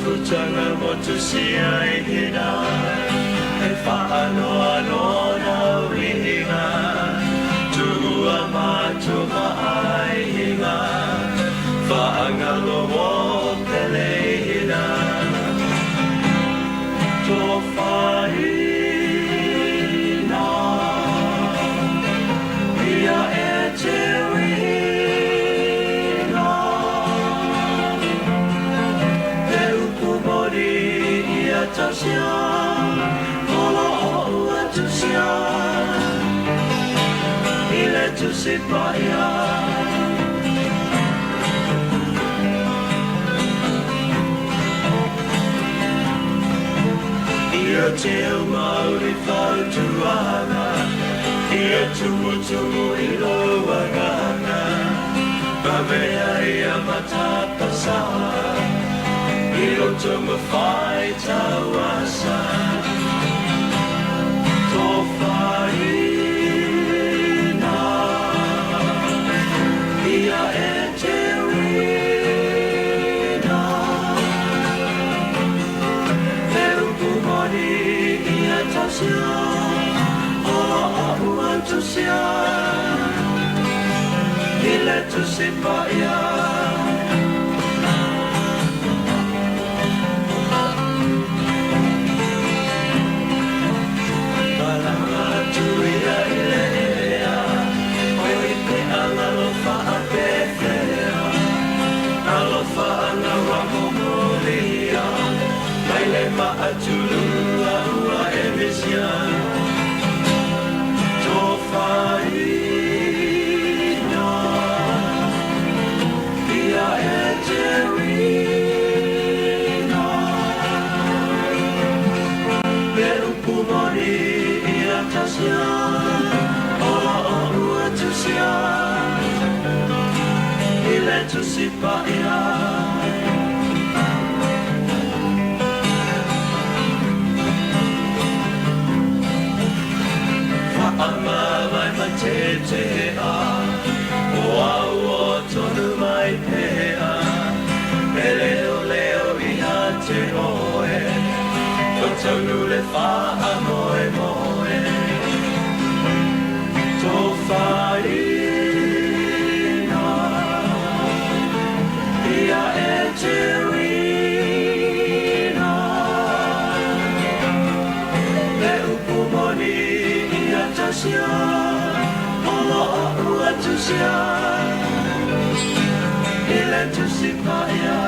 putanga motusia ihina e whaanoa nona wihinga tuua mātua aihinga whaangalo mo pelehina tō whaina ia e te wina te upu mori ia tasia Olo o ua tusia Ile tusipaya Ia te au mauri whautuanga Ia tumutumu I loanganga Pamea ia matapasa I roto mawhai tawasa Tō whaina Ia e te wina Te upu mori ia tasia Ola ua tusia Ile tusipaya Atulua ua emisia Tō whaina Ia e te wina Me upu mori ia tasia Ola o ua tusia Ile tusipa ia Ama mai matete a O au o tonu mai pea Me leo leo I ha te oe O tonu le wha a moe moe Tō whaina Ia e te wina Me upu moni Tasia, ola ua tusia, ile tusipaya.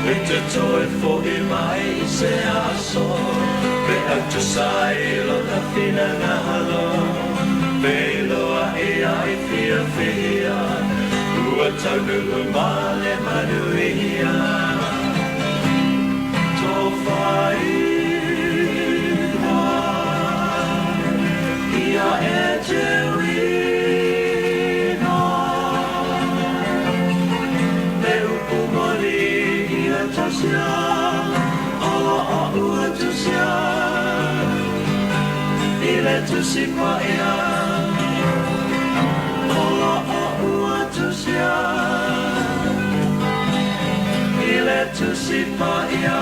Me te toe fo'i mai I se aso, me autu sailo ka whina ngahalo, me iloa I ai fia fia, ua taunu male manuia. Whaina Ia e te wina Me upu mori ia tasia Ola o ua tusia Ile tusipaya Ola o ua tusia Ile tusipaya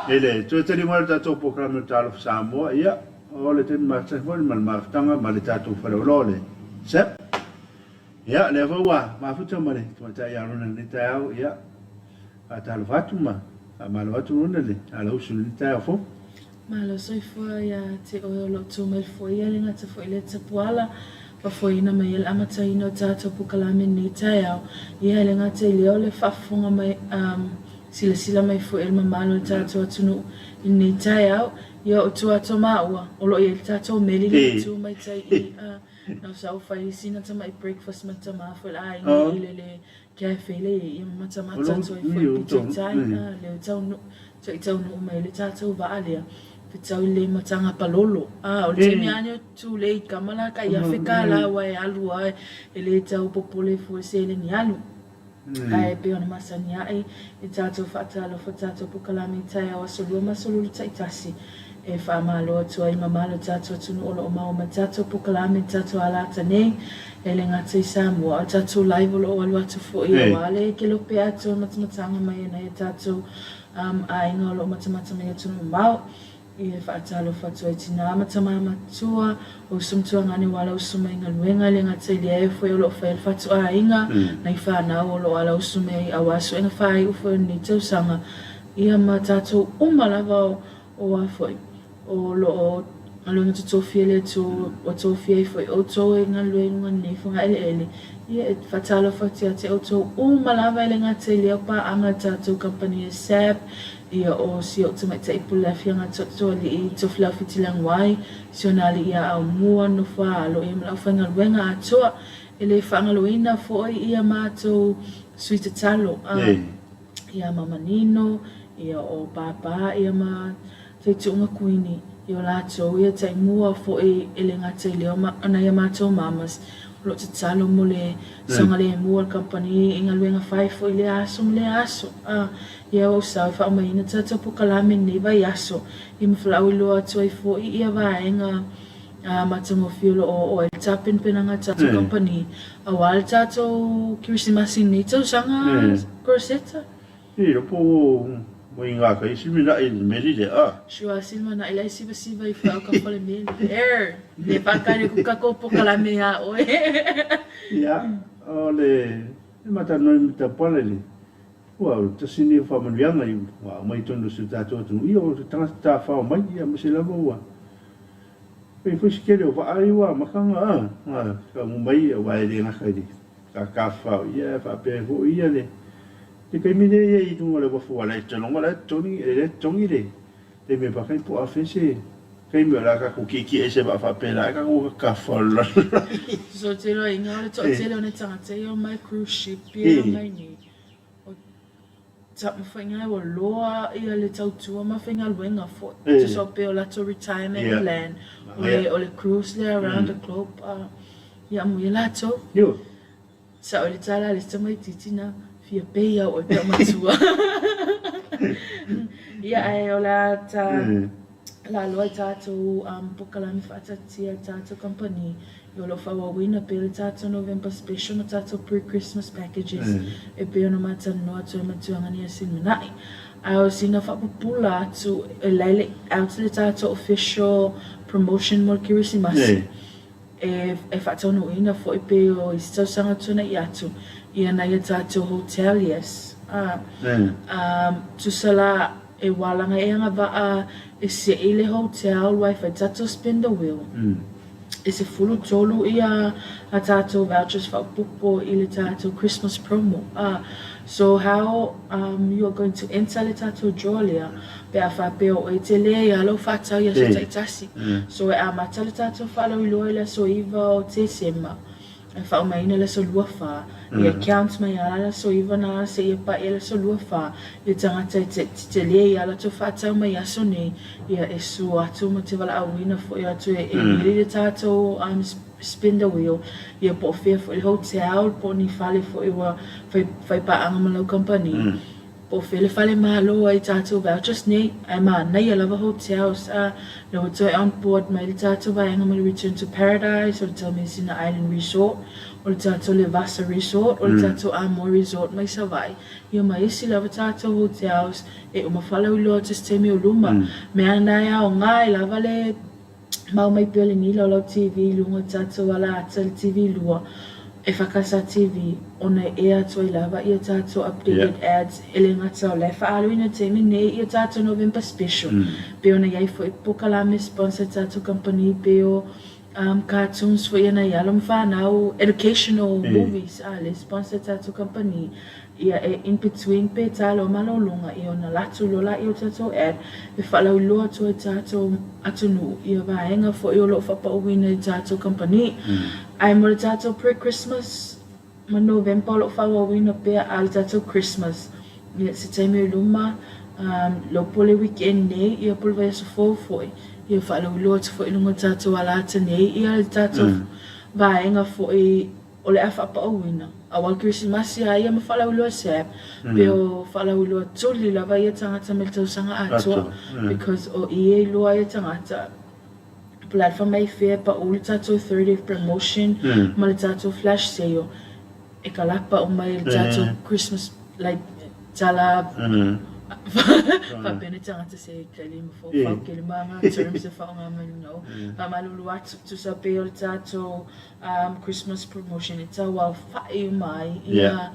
Ele, tu te ringa ta to program Talofa Samoa, ia, o le te mata fo mal maftanga ma le tatu whaleolole. Sep. Ia, le wa, ma futa mare, tu ta ia rona ni tau, ia. A Talofa atu ma, a malo atu rona le, a la usu ni tau fo. Malo soifua ia te o lo tu mai foi ia le ngata foi le te puala. Pa foi na mai el amata ino tato pukalame ni tau. Ia le ngata leo le fafunga mai sila mai foi el mamalo tato atunu ni tau. Ia o tu ato maua, o lo il tato meli le tu mai tai i na sau fai sina ta mai breakfast mata ma foi ai ni le cafe le i mata so foi pitai tai le tau no tau no mai le tato va alia. Tau le matanga palolo. O le temi anio tu le kamala ka ia fekala wa e alu ai e le tau popole fu se le ni alu. Ai pe ona masania e tato fatalo fatato pukalami tai awa solu masolu tai tasi. E fa malo tu ai mamalo tato tunu olo o ma tato pukalami tato ala tane e le ngata Samoa tato live lo alu atu fo ia wale ke lo pe atu matanga mai na tato ai ngolo matamata mai tunu mau. Ia whaatalo whatua i tina amatama tua o sumtua ngani wala usuma inga luenga le ngata ili e fwe o lo whael whatua inga na i whanau o lo ala usuma i awasu inga whai ufo ni tausanga ia ma tatou umalava o wafoi o lo aluenga tutofia le tu o tofia i fwe o to inga luenga ni funga ele ele ia e whaatalo whatua te o to umalava ele ngata ili e pa anga tatou kampani e SAP ia o si o te mai te ipula whianga toto li i tofila whitilang wai sionali ia au mua no whaalo ia mala whainga luenga atoa ele whaangaloina fo ia mātou suita talo ia mamanino ia o papa ia ma te tuunga kuini ia lato ia te mua fo ele ngata ili o ana ia mātou mamas lo te talo mo le sanga le mua company inga luenga whai fo ile aso mo le aso ia o sa fa mai na tata pukalame ni vai aso i mflau lo atu ai fo ia vaenga matango fiolo o el tapin penanga tata company awal tato Christmas ni tau sanga corsetta I ro po mo inga ka isi mina I meri de shua silma na ila siba i fa ka fole mel le pa ka le ka ko pukalame ya o ia ole mata no mita pole Well, te sini fa manianga I wa mai tondo se tato tu I o ta fa mai ia mo se lava wa. Pe fu skele o va ai wa makanga ka mo mai wa ele na kai ka fa ia fa pe fu ia le. Te kai mine ia I tu le wa fu ala te longa la toni ele tongi le. Te me pa kai po afese. Kai me la ka ku ki e se ba fa pe la ka ku ka fa la. So te lo inga le to te lo ne tanga te o mai cruise ship ia mai ni. Tap mawhainga o loa ia le tautua mawhainga luenga fo. Te so pe o lato retirement plan. O le cruise le around the globe. Ia mui lato. Sa o le tala le tamai titina fia peia o te matua. Ia ai o la ta la loa tato pukalami whaatatia tato company. Yo lo fawa wina pe tato November special tato pre-Christmas packages e pe ona mata no atu matuanga ni asin manai. Ai sina fa popula to lele out the tato official promotion mo Christmas. E fato no ina fo e pe o isto sanga tuna iatu. Ia na ia tato hotel yes. Tu sala e walanga e nga va e se ile hotel wifi tato spin the wheel. Is a full tolu ia a tato vouchers for pupo ile tato Christmas promo. So how you are going to enter the tato jolia pe afa pe o etele ya lo fata ya so taitasi. So a mata le tato falo ilo ile so iva o te sema. Fa mai le so luafa. Ia account mai ala so iva na se ia pa ele so luafa. Ia tanga te le ia la to fata mai aso ne ia esu atu mo te wala awina fo ia to e le tato spin the wheel ia po fe fo hotel po ni fale fo ia fai pa anga malo company. Po fele fale malo ai tato vouchers ne ai ma na ia lava hotels no to on board mai tato vai anga malo return to paradise or tell me in the island resort o le tātou le Vasa Resort, o le tātou Amor Resort mai Savai. Ia mai isi lava tātou hotels, e o mawhala uloa te stemi o luma. Mea nai au ngai lava le mau mai pia le nila o lau TV lunga tātou ala ata le TV lua. E whakasa TV, ona e atua I lava ia tātou updated ads, ele ngata o le whaaluina te mine ia tātou November special. Pe ona iai fo I pokalame sponsor tātou company pe o cartoons fo ia na ialom whanau, educational movies, le sponsor tātou company. Ia e in between pe talo malolunga I ona latu lola I o tātou ad, e whalau loa tua tātou atunu, ia vaenga fo I o lo whapauwina I tātou company. Ai mo le tātou pre-Christmas, ma November lo whawawina pe a le tātou Christmas. Ia se taime I luma, lo pole weekend nei, ia pole vai aso fōfoi. Ia whalau loa tu fo I lunga tātou alata nei, ia le tātou vaenga fo I o le afa whapauwina. Awal Christmas ia ia ma whalau loa sep, pe o whalau loa tuli lava ia tangata me tau sanga atua, because o ia loa ia tangata, platform mai fair pa o le tātou 30th promotion, ma le tātou flash sale, e kalapa o mai le tātou Christmas, like, tala, whapene tangata se kali ma fo, whau ke le manga, terms e whao ngā manu no, pa malulu atu tu sa pe o le tātou Christmas promotion, e tau wau whae mai, ia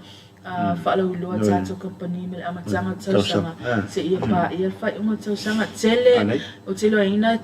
whalau loa tātou company me le amatanga tausanga, se ia pa ia whae unga tausanga, tele, o te loa ina,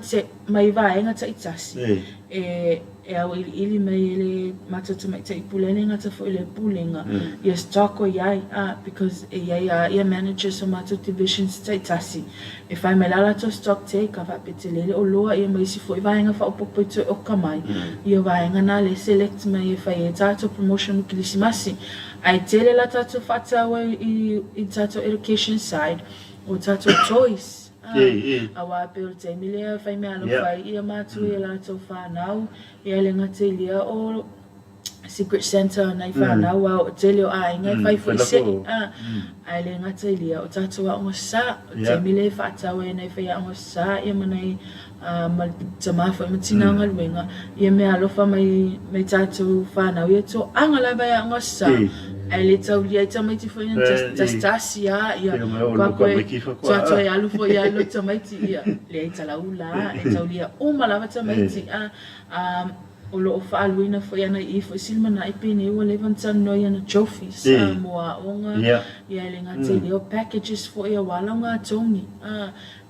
mai vaenga ta itasi, e au ili mai ele matata mai ta ipulene ngata fo ile pulinga, ia stoko iai, because ia manager so matata divisions ta itasi, e whae mai lala to stock take, ka whapete lele o loa ia mai si fo i vaenga wha upopo i toi oka mai, ia vaenga na le select mai e whae e tātou promotion kilisimasi, ai tele la tātou whatawa I tātou education side, o tātou choice, awa pe o te milea whai mea lo whai ia mātu ia lātou whanau ia le ngate lia o Secret Center nei whanau o tele o ainga whai fo I se ai le ngate lia o tātou a onga sa o te milea whatau e nei whai a onga sa ia manai ma tamawha I matinanga luenga ia mea alofa mai tātou whanau ia tō anga la vai a onga sa ai le tau lia I tamaiti fo ina tastasi ia kwa koe tātou e alu fo ia ilo tamaiti ia le ai talaula e tau lia lava tamaiti o lo whaaluina fo ia na I fo silma na I pene ua levantan no ia na trophies moa onga ia le ngate leo packages fo ia wala ngā tongi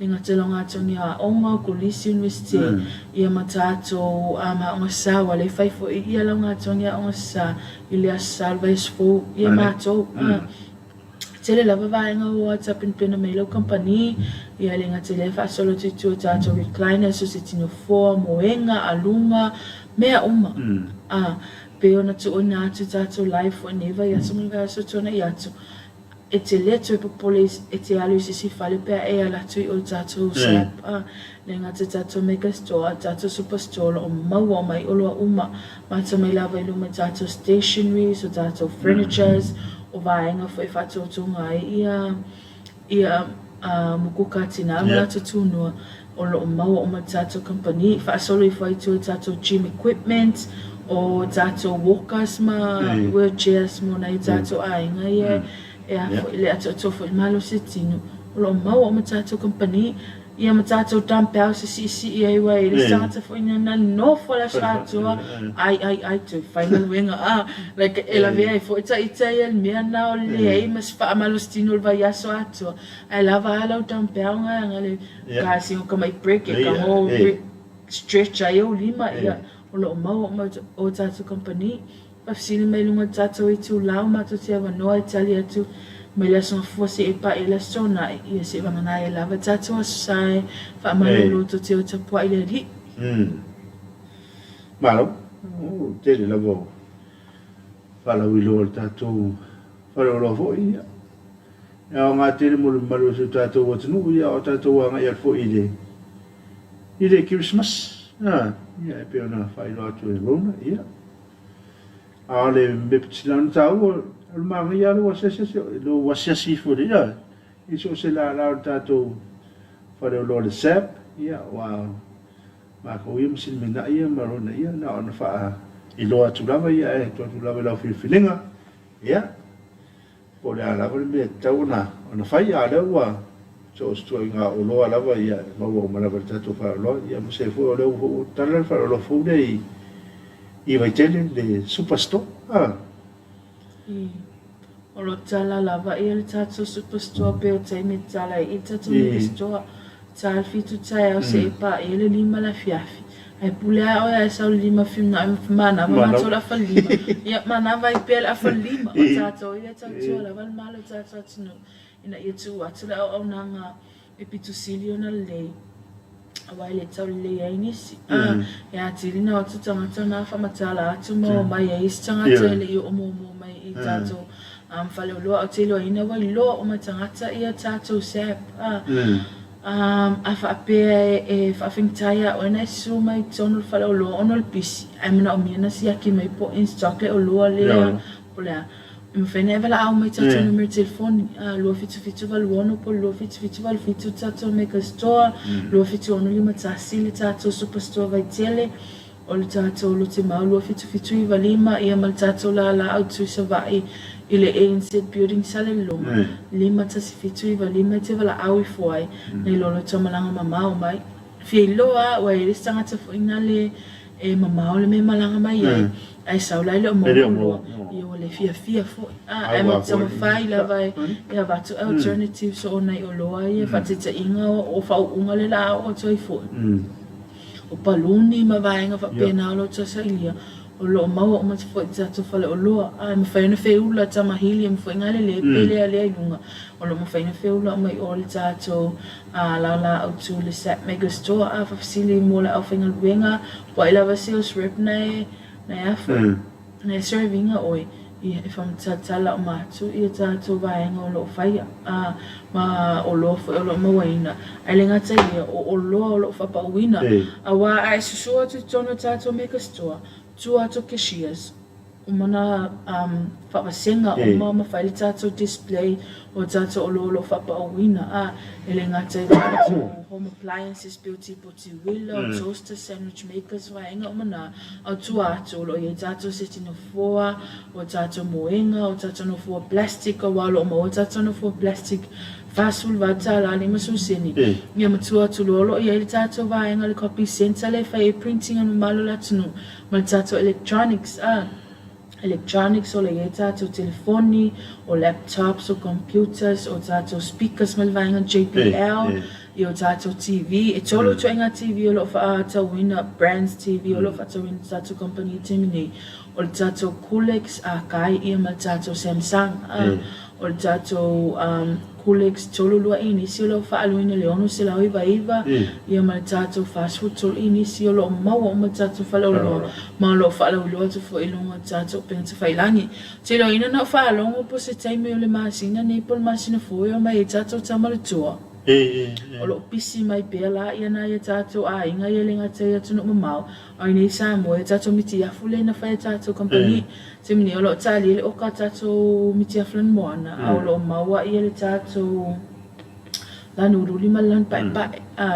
le ngate lo ngā tongi a onga o Kolisi University ia ma tātou ma onga sa wale whai fo ia lo ngā tongi a onga sa I le asal vais fo ia mātou tele lava vaenga o WhatsApp in pena mai lau company ia le ngate le whaasolo tutu o tātou recliner so se tino foa moenga alunga mea uma pe ona tu o nā atu tātou live o neva ia sumunga so tona I atu e te leto e popole e te alu si whale pia e alatu I o tātou sap le ngate tātou mega store tātou superstore o maua mai oloa uma mata mai lava I luma tātou stationeries o tātou furnitures o vaenga fo e whatotunga ia mukukati na amulatu tunua o lo maua o ma tātou company whaasolo I whai tu tātou gym equipment o tātou walkers ma wheelchairs mo na I tātou ainga ia e a fo le ato tofo I malo se tino o lo maua o ma tātou company ia ma tātou tampau se si ia iwa e le sangata fo ina na no fo la shatua ai tu whainga luenga like e la vea I fo ita ia mea na o le ei mas wha amalo stino le vai aso atua ai lava alau tampau nga le kasi o ka mai break e ka ho stretch ai o lima ia o lo mau o tātou company pafsini mai lunga tātou I tu lau mato te awa noa I tali atu mai la son fosse e pa e la sona ia se vangana e lava tātou asai wha malolo to te o tapua I le ri malo tele lava whalau I loa tātou whalau loa fo ia ia o ngā tele mulu malu se tātou watanu ia o tātou wanga ia fo I le Christmas ia e pe ona whailo atu e rona ia a le meptilano tau o manga ia lo wasesi fo ia I so se la tātou whalau loa le sap ia wa ma ko ia msin mina ia marona ia na ona wha I loa tu lava ia e tu lava lau whiwhilinga. Ia. Po le a lava le mea tau na. Ona whai a leo wa. So stua ngā o loa lava ia. Maua o manawa tato wha loa. Ia mo se fua o leo o tala wha loa fune i waitele le superstore. O lo tala lava ia le tato superstore pe o taimi tala i tato mega store. Tal fitu tai au se pa ia le lima la fiafi. Ai pulea o ia sau lima fiuna mana mato la fa lima. Ia mana vai pe la fa lima o tato ia tato la val malo tato tino. Ina ia tu atu la au nanga e pitu silio na lei. Awai le tau le ai nisi. Ia tirina o tu tangata na fa matala atu mo mai e is tangata le i o mo mai i tato. Fale o loa o te loa ina wai loa o matangata ia tato sep. A whaapea e whaafingtaia o ena su mai tonu whale o loa ono le pisi. Ai mana o miana si aki mai po in chocolate o loa lea. Po lea. Mwhene e wala au mai tato numero telefoni. Loa fitu walu ono po loa fitu walu fitu tato mega store. Loa fitu ono lima tasili tato superstore vai tele. O le tato lo te mau loa fitu i walima. Ia mal tato la au tu sa vai. Ile ANC building sale longa. Lima tasi fitu i walima te wala au I fuai. Nei lolo tamalanga mamao mai. Fie loa wa ili tangata fuina le mamao le me malanga mai ai. Ai saulai le o mo loa. Ia le fia fuai. Ai mo tama fai la vai. Ia watu alternative so o nei o loa. Ia fatita inga o fau unga le la o toi fuai. O paluni ma vaenga fa pena lo tasa ilia. O lo mau o mata foi tato fale o loa ai ma faina feula tama hili ma foi ngale le pele ale lunga o lo ma faina feula mai o le tato la au tu le set mega store a fasili mo la au faina luenga wa ila sales rep na afu na serving oi ia e fam tala o matu ia tato vaenga o lo faia ma o lo foi o lo mawaina ai le ngata ia o lo fa pauina awa ai susu tu tono tato mega store tua to cashiers o mana whapasenga o mama whaile tato display o tato o lolo whapaawina ele ngata tato home appliances beauty poti willa toaster sandwich makers waenga o mana o tua ato lo ia tato seti no foa o tato moenga o tato no foa plastic o walo o tato no foa plastic fasul vata la lima suseni ia matua tu lolo ia tato waenga le copy center le fai printing anu malo la tunu ma tato electronics electronics o le tato telefoni o laptops o computers o tato speakers malvainga JBL o tato TV e tolo to inga TV o lo fa ta wina brands TV o lo fa ta wina tato company timini o tato Colex kai ia ma tato Samsung o tato Colex tolo lua inisi lo fa aluina leono se la iva ia ma tato fast food tolo inisi lo mau ma tato fa lo ma lo fa lo to fo ilonga tato pensa fa ilangi te lo ina na fa longo po se taimi o le masina nei pol masina fo yo mai tato tamale tua o lo pisi mai pela ia na ia tato inga ia lenga te ia tunu mamau ai nei sa mo ia tato miti ya fule na fa tato company te mini o lo tali le o ka tato miti ya flan moana au lo maua ia le tato la nuru lima lan pa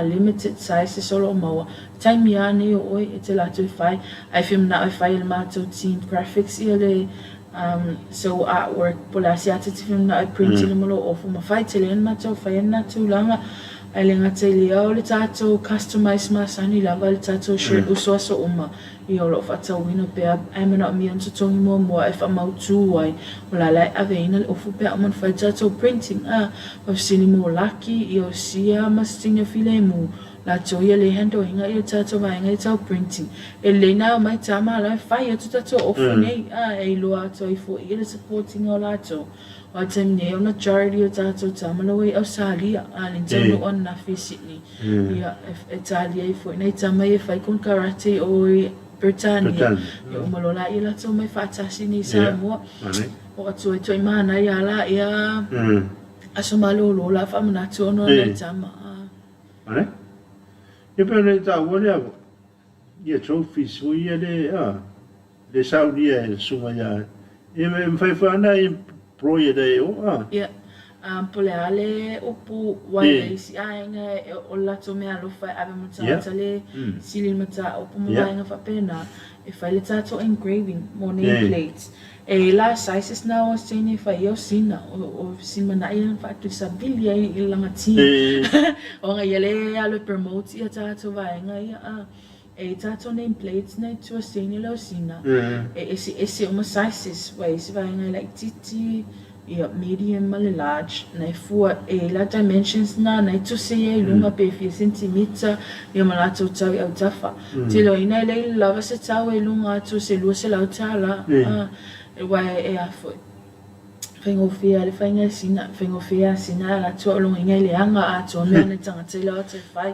limited size solo maua time ya ne o e te la to fai ai film na fai il mato team graphics ia le so artwork pola siata te film na print le malo of ma fai te le mato fai na tu langa ai le ngata le o le tato customize masani lava le tato shirt uso so uma I o lo fata wina pe ai mana mi anto tongi mo e fa mau tu ai ola lai aveina o fu pe amon fai tato printing of sini mo laki I o sia mastinga filemu la joia le hando inga I tato vai ngai tau printing e le na mai tama la fai to tato ofu nei e lo ato I fo I le supporting o lato o tem ne ona charity o tato tama lo e o salia le tano on na fisini ia Italia I fo nei tama e fai con karate o Britannia o malola I la to mai fatasi ni Samoa o atu to mana ia la ia aso malo lo la fa mana to no le tama ane e pene ta wole ia trophy so ia le Saudi e suma ia e me fai fa na pro ia de o ia pole ale upu wai si ainga o lato me alofa ave mata le sili mata upu manga fa pena e fai le tato engraving mo name plates e la sizes na o sene fa yo sina o sima na ia fa tu sabilia i langa ti o nga yele alo promote ia tato vaenga ia e tato name plates na tu sene lo sina e ese o sizes wai si vaenga like titi medium male large na fua e la dimensions na tu se e lunga pe 4 cm ia malato tau au tafa tilo ina le lava se tau e lunga tu se lu se la tala e wai e afo fengo fia le fainga sina la tu lunga inga le anga a tu me na tanga tilo te fai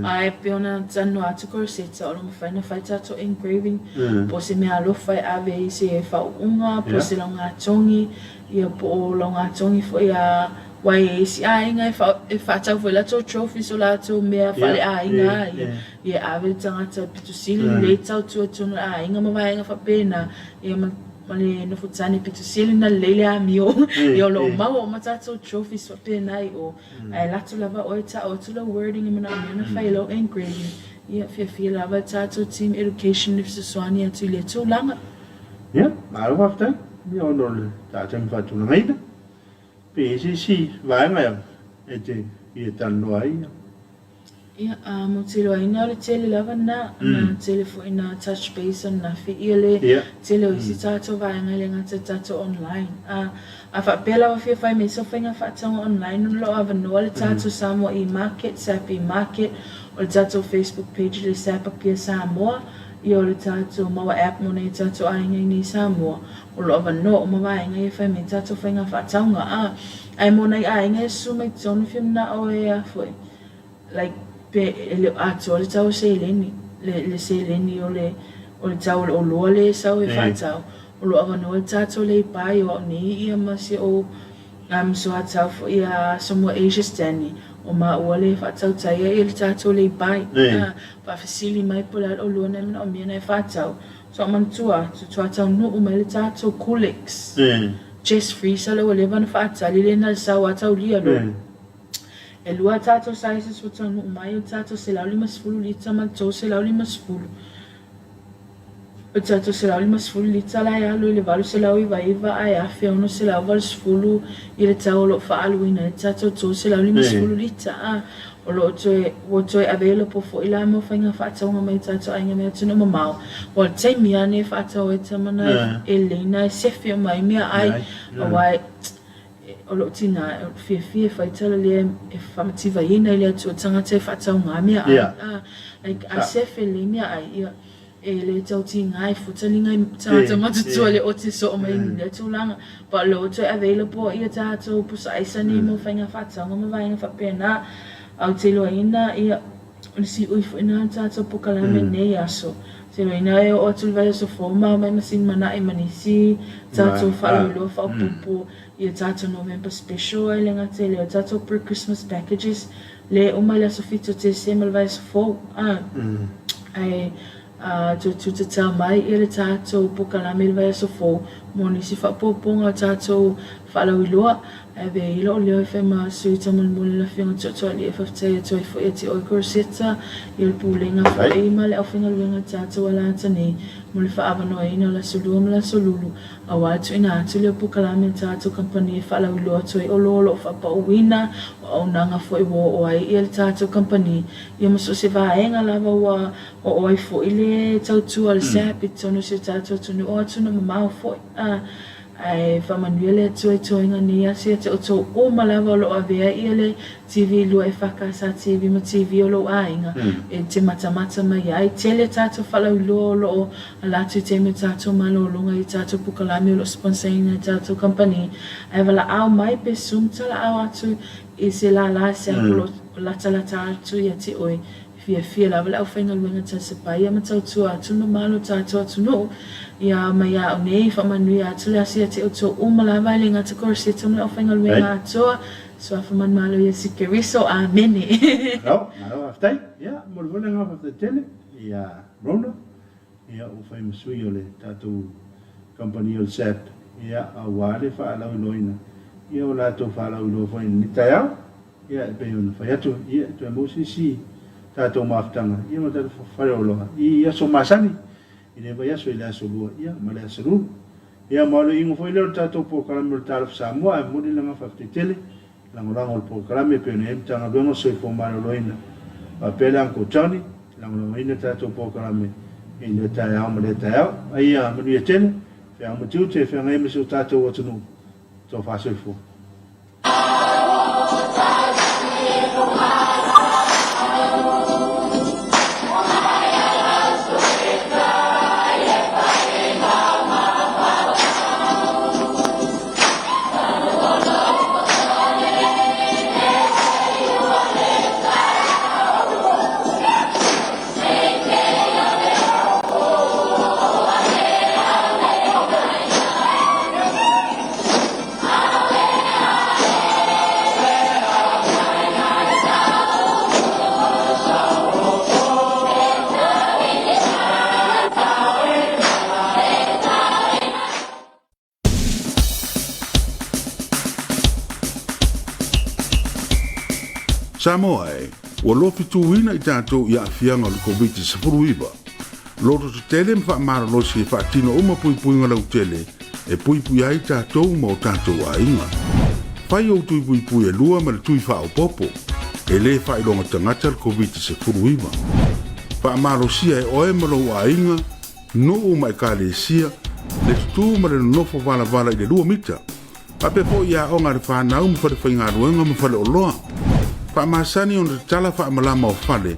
ai peona tanu atu corseta lunga faina fai tato engraving po se me alo fai ave se fa unga po se longa tongi ia po longa tongi fo ia wai si ainga e fa tau fo la to trophy so la to me fa le ainga ia ave tanga ta pitu sili le tau tu ainga ma vai ainga fa pena ia male no futani pitu sili na lele a mio ia lo mau ma ta to trophy so pena o ai la to lava o ta o to the wording na na fa lo engraving ia fia lava ta to team education if so swani atu le to langa ia ma lo after ni ono ta tem fa tu ngai na pe si vai mai e te i tan no ai ia mo tilo ina le tele lava na tele fo ina touch base na fi ile tele o si tato vai ngai le ngata tato online a fa pela wa fi fai me so fa fa tato online no lo ava no le tato Samoa i market sapi market o le tato Facebook page le sapa pia Samoa io le tato mawa app mo nei tato ainga ni Samoa o lo ava no ma vai ngai fa me tato fa fa taunga ai mo nei ainga su me tonu film na o e foi like pe le ato le tau se le se leni o le tau o lo le sau e fa tau o lo ava no le tato le pai o ni ia ma se o so atau fo ia Samoa Asia stani o ma o le fa tau tai e le tato le pai fa fasili mai pola o lo na o mi na fa tau so man tua tau no o mai le tato coolix just free salo le van fa tali le na sa wa tau lia lo e lua tato sizes o tau no mai o tato se la limas fulu lita man to se la limas fulu o tato se la limas fulu lita la ya lo le valu se la iva ai afi ono se la val fulu i le tau lo fa aluina tato to se la limas fulu lita o lo toi available for ila mo fainga fa tau mai tato ainga me tino mamau o te mia ne fa tau e tamana Elena sefi mai mia ai wai o lo tina fie fa tala le e fa mativa ina ile tu tanga te fa tau nga mia like a sefi le mia ai e le tau tinga ai futalinga tata matu le o te so mai le tu langa pa lo toi available ia tato pusa isa ni mo fainga fa tau ma vainga fa pena au te loa ina ia si ui ina tato pukalame nei aso te loa ina e o atu vai so foma mai masin mana i manisi tato whalu loa whao pupu ia tato November special ai lenga te leo tato pre-Christmas packages le umai la so fito te semal vai so fo ai tu te tau mai ia le tato pukalame vai so fo mo nisi whapoponga tato whalau i loa ave ilo leo fe ma sui tamun mule la finga tso li FFT to fo eti o corsetta il pulinga fa e ma le afinga luenga tato wala tani mule fa avano ina la solulu awa tu ina tu le pukalame tato company fa la lo to o lo fa pa wina o nanga fo o ai il tato company ia mo so se va enga lava wa o oi fo ile tau tu al sapi tonu se tato tunu o tunu ma fo ai fa manuele to inga ni asia te o malava lo avea ile TV lo EFKS TV ma TV lo ainga e te mata mai ai tele tato fala lo ala te me tato malo longa i tato pukalame lo sponsoring tato company ai vala au mai pe sum tala au atu e se la se lo la tala tu ya ti oi fia la vala au fenga luenga ta se pai ma tau atu no malo tato atu no ia mai a nei fa manu ia tula sia te o malava le ngata korsi te mo ofenga luenga toa so fa man malo ia sikeriso a mene no aftai ia mo vona nga fa tele ia Rona ia o fa msui ole tatu company ol set ia a wale fa la loina ia o lātou whālau i loa whaini ni tai au, ia e pei ona whai atu, ia tu e mōsisi tātou maafutanga, ia ma tātou whare o loa, i aso masani, i ne vai aso i le aso lua, ia ma le aso ruru. Ia maolo ingo foi leo tātou pōkarame o Talofa Samoa, e mori langa whakitele, langolango o pōkarame, pe ona emtanga bengo soi fōmare o loina, pa pele anko tani, langolango ina tātou pōkarame, i ne tai au ma le tai au, a ia manu ia tene, whea matiu te whea ngai mese o tātou o tanu, tō whasoi fō. Samoa e, ua lofi tuina I tātou ia afianga le Komiti Faamisionare. Loto te tele mwha maralosi e whaatino uma puipuinga lau tele, e puipui ai tātou ma o tātou a inga. Whai au tui puipui e lua ma le tui wha o popo, e le whailonga tangata le Komiti Faamisionare. Wha maralosia e oe ma lau a inga, no o mai ka le sia, le tutu ma le nofo vala vala I le lua mita. Pape po ia o ngare whanau ma whare whainga ruenga ma whare o loa. Whaamasani o te tala whaamalama o whale,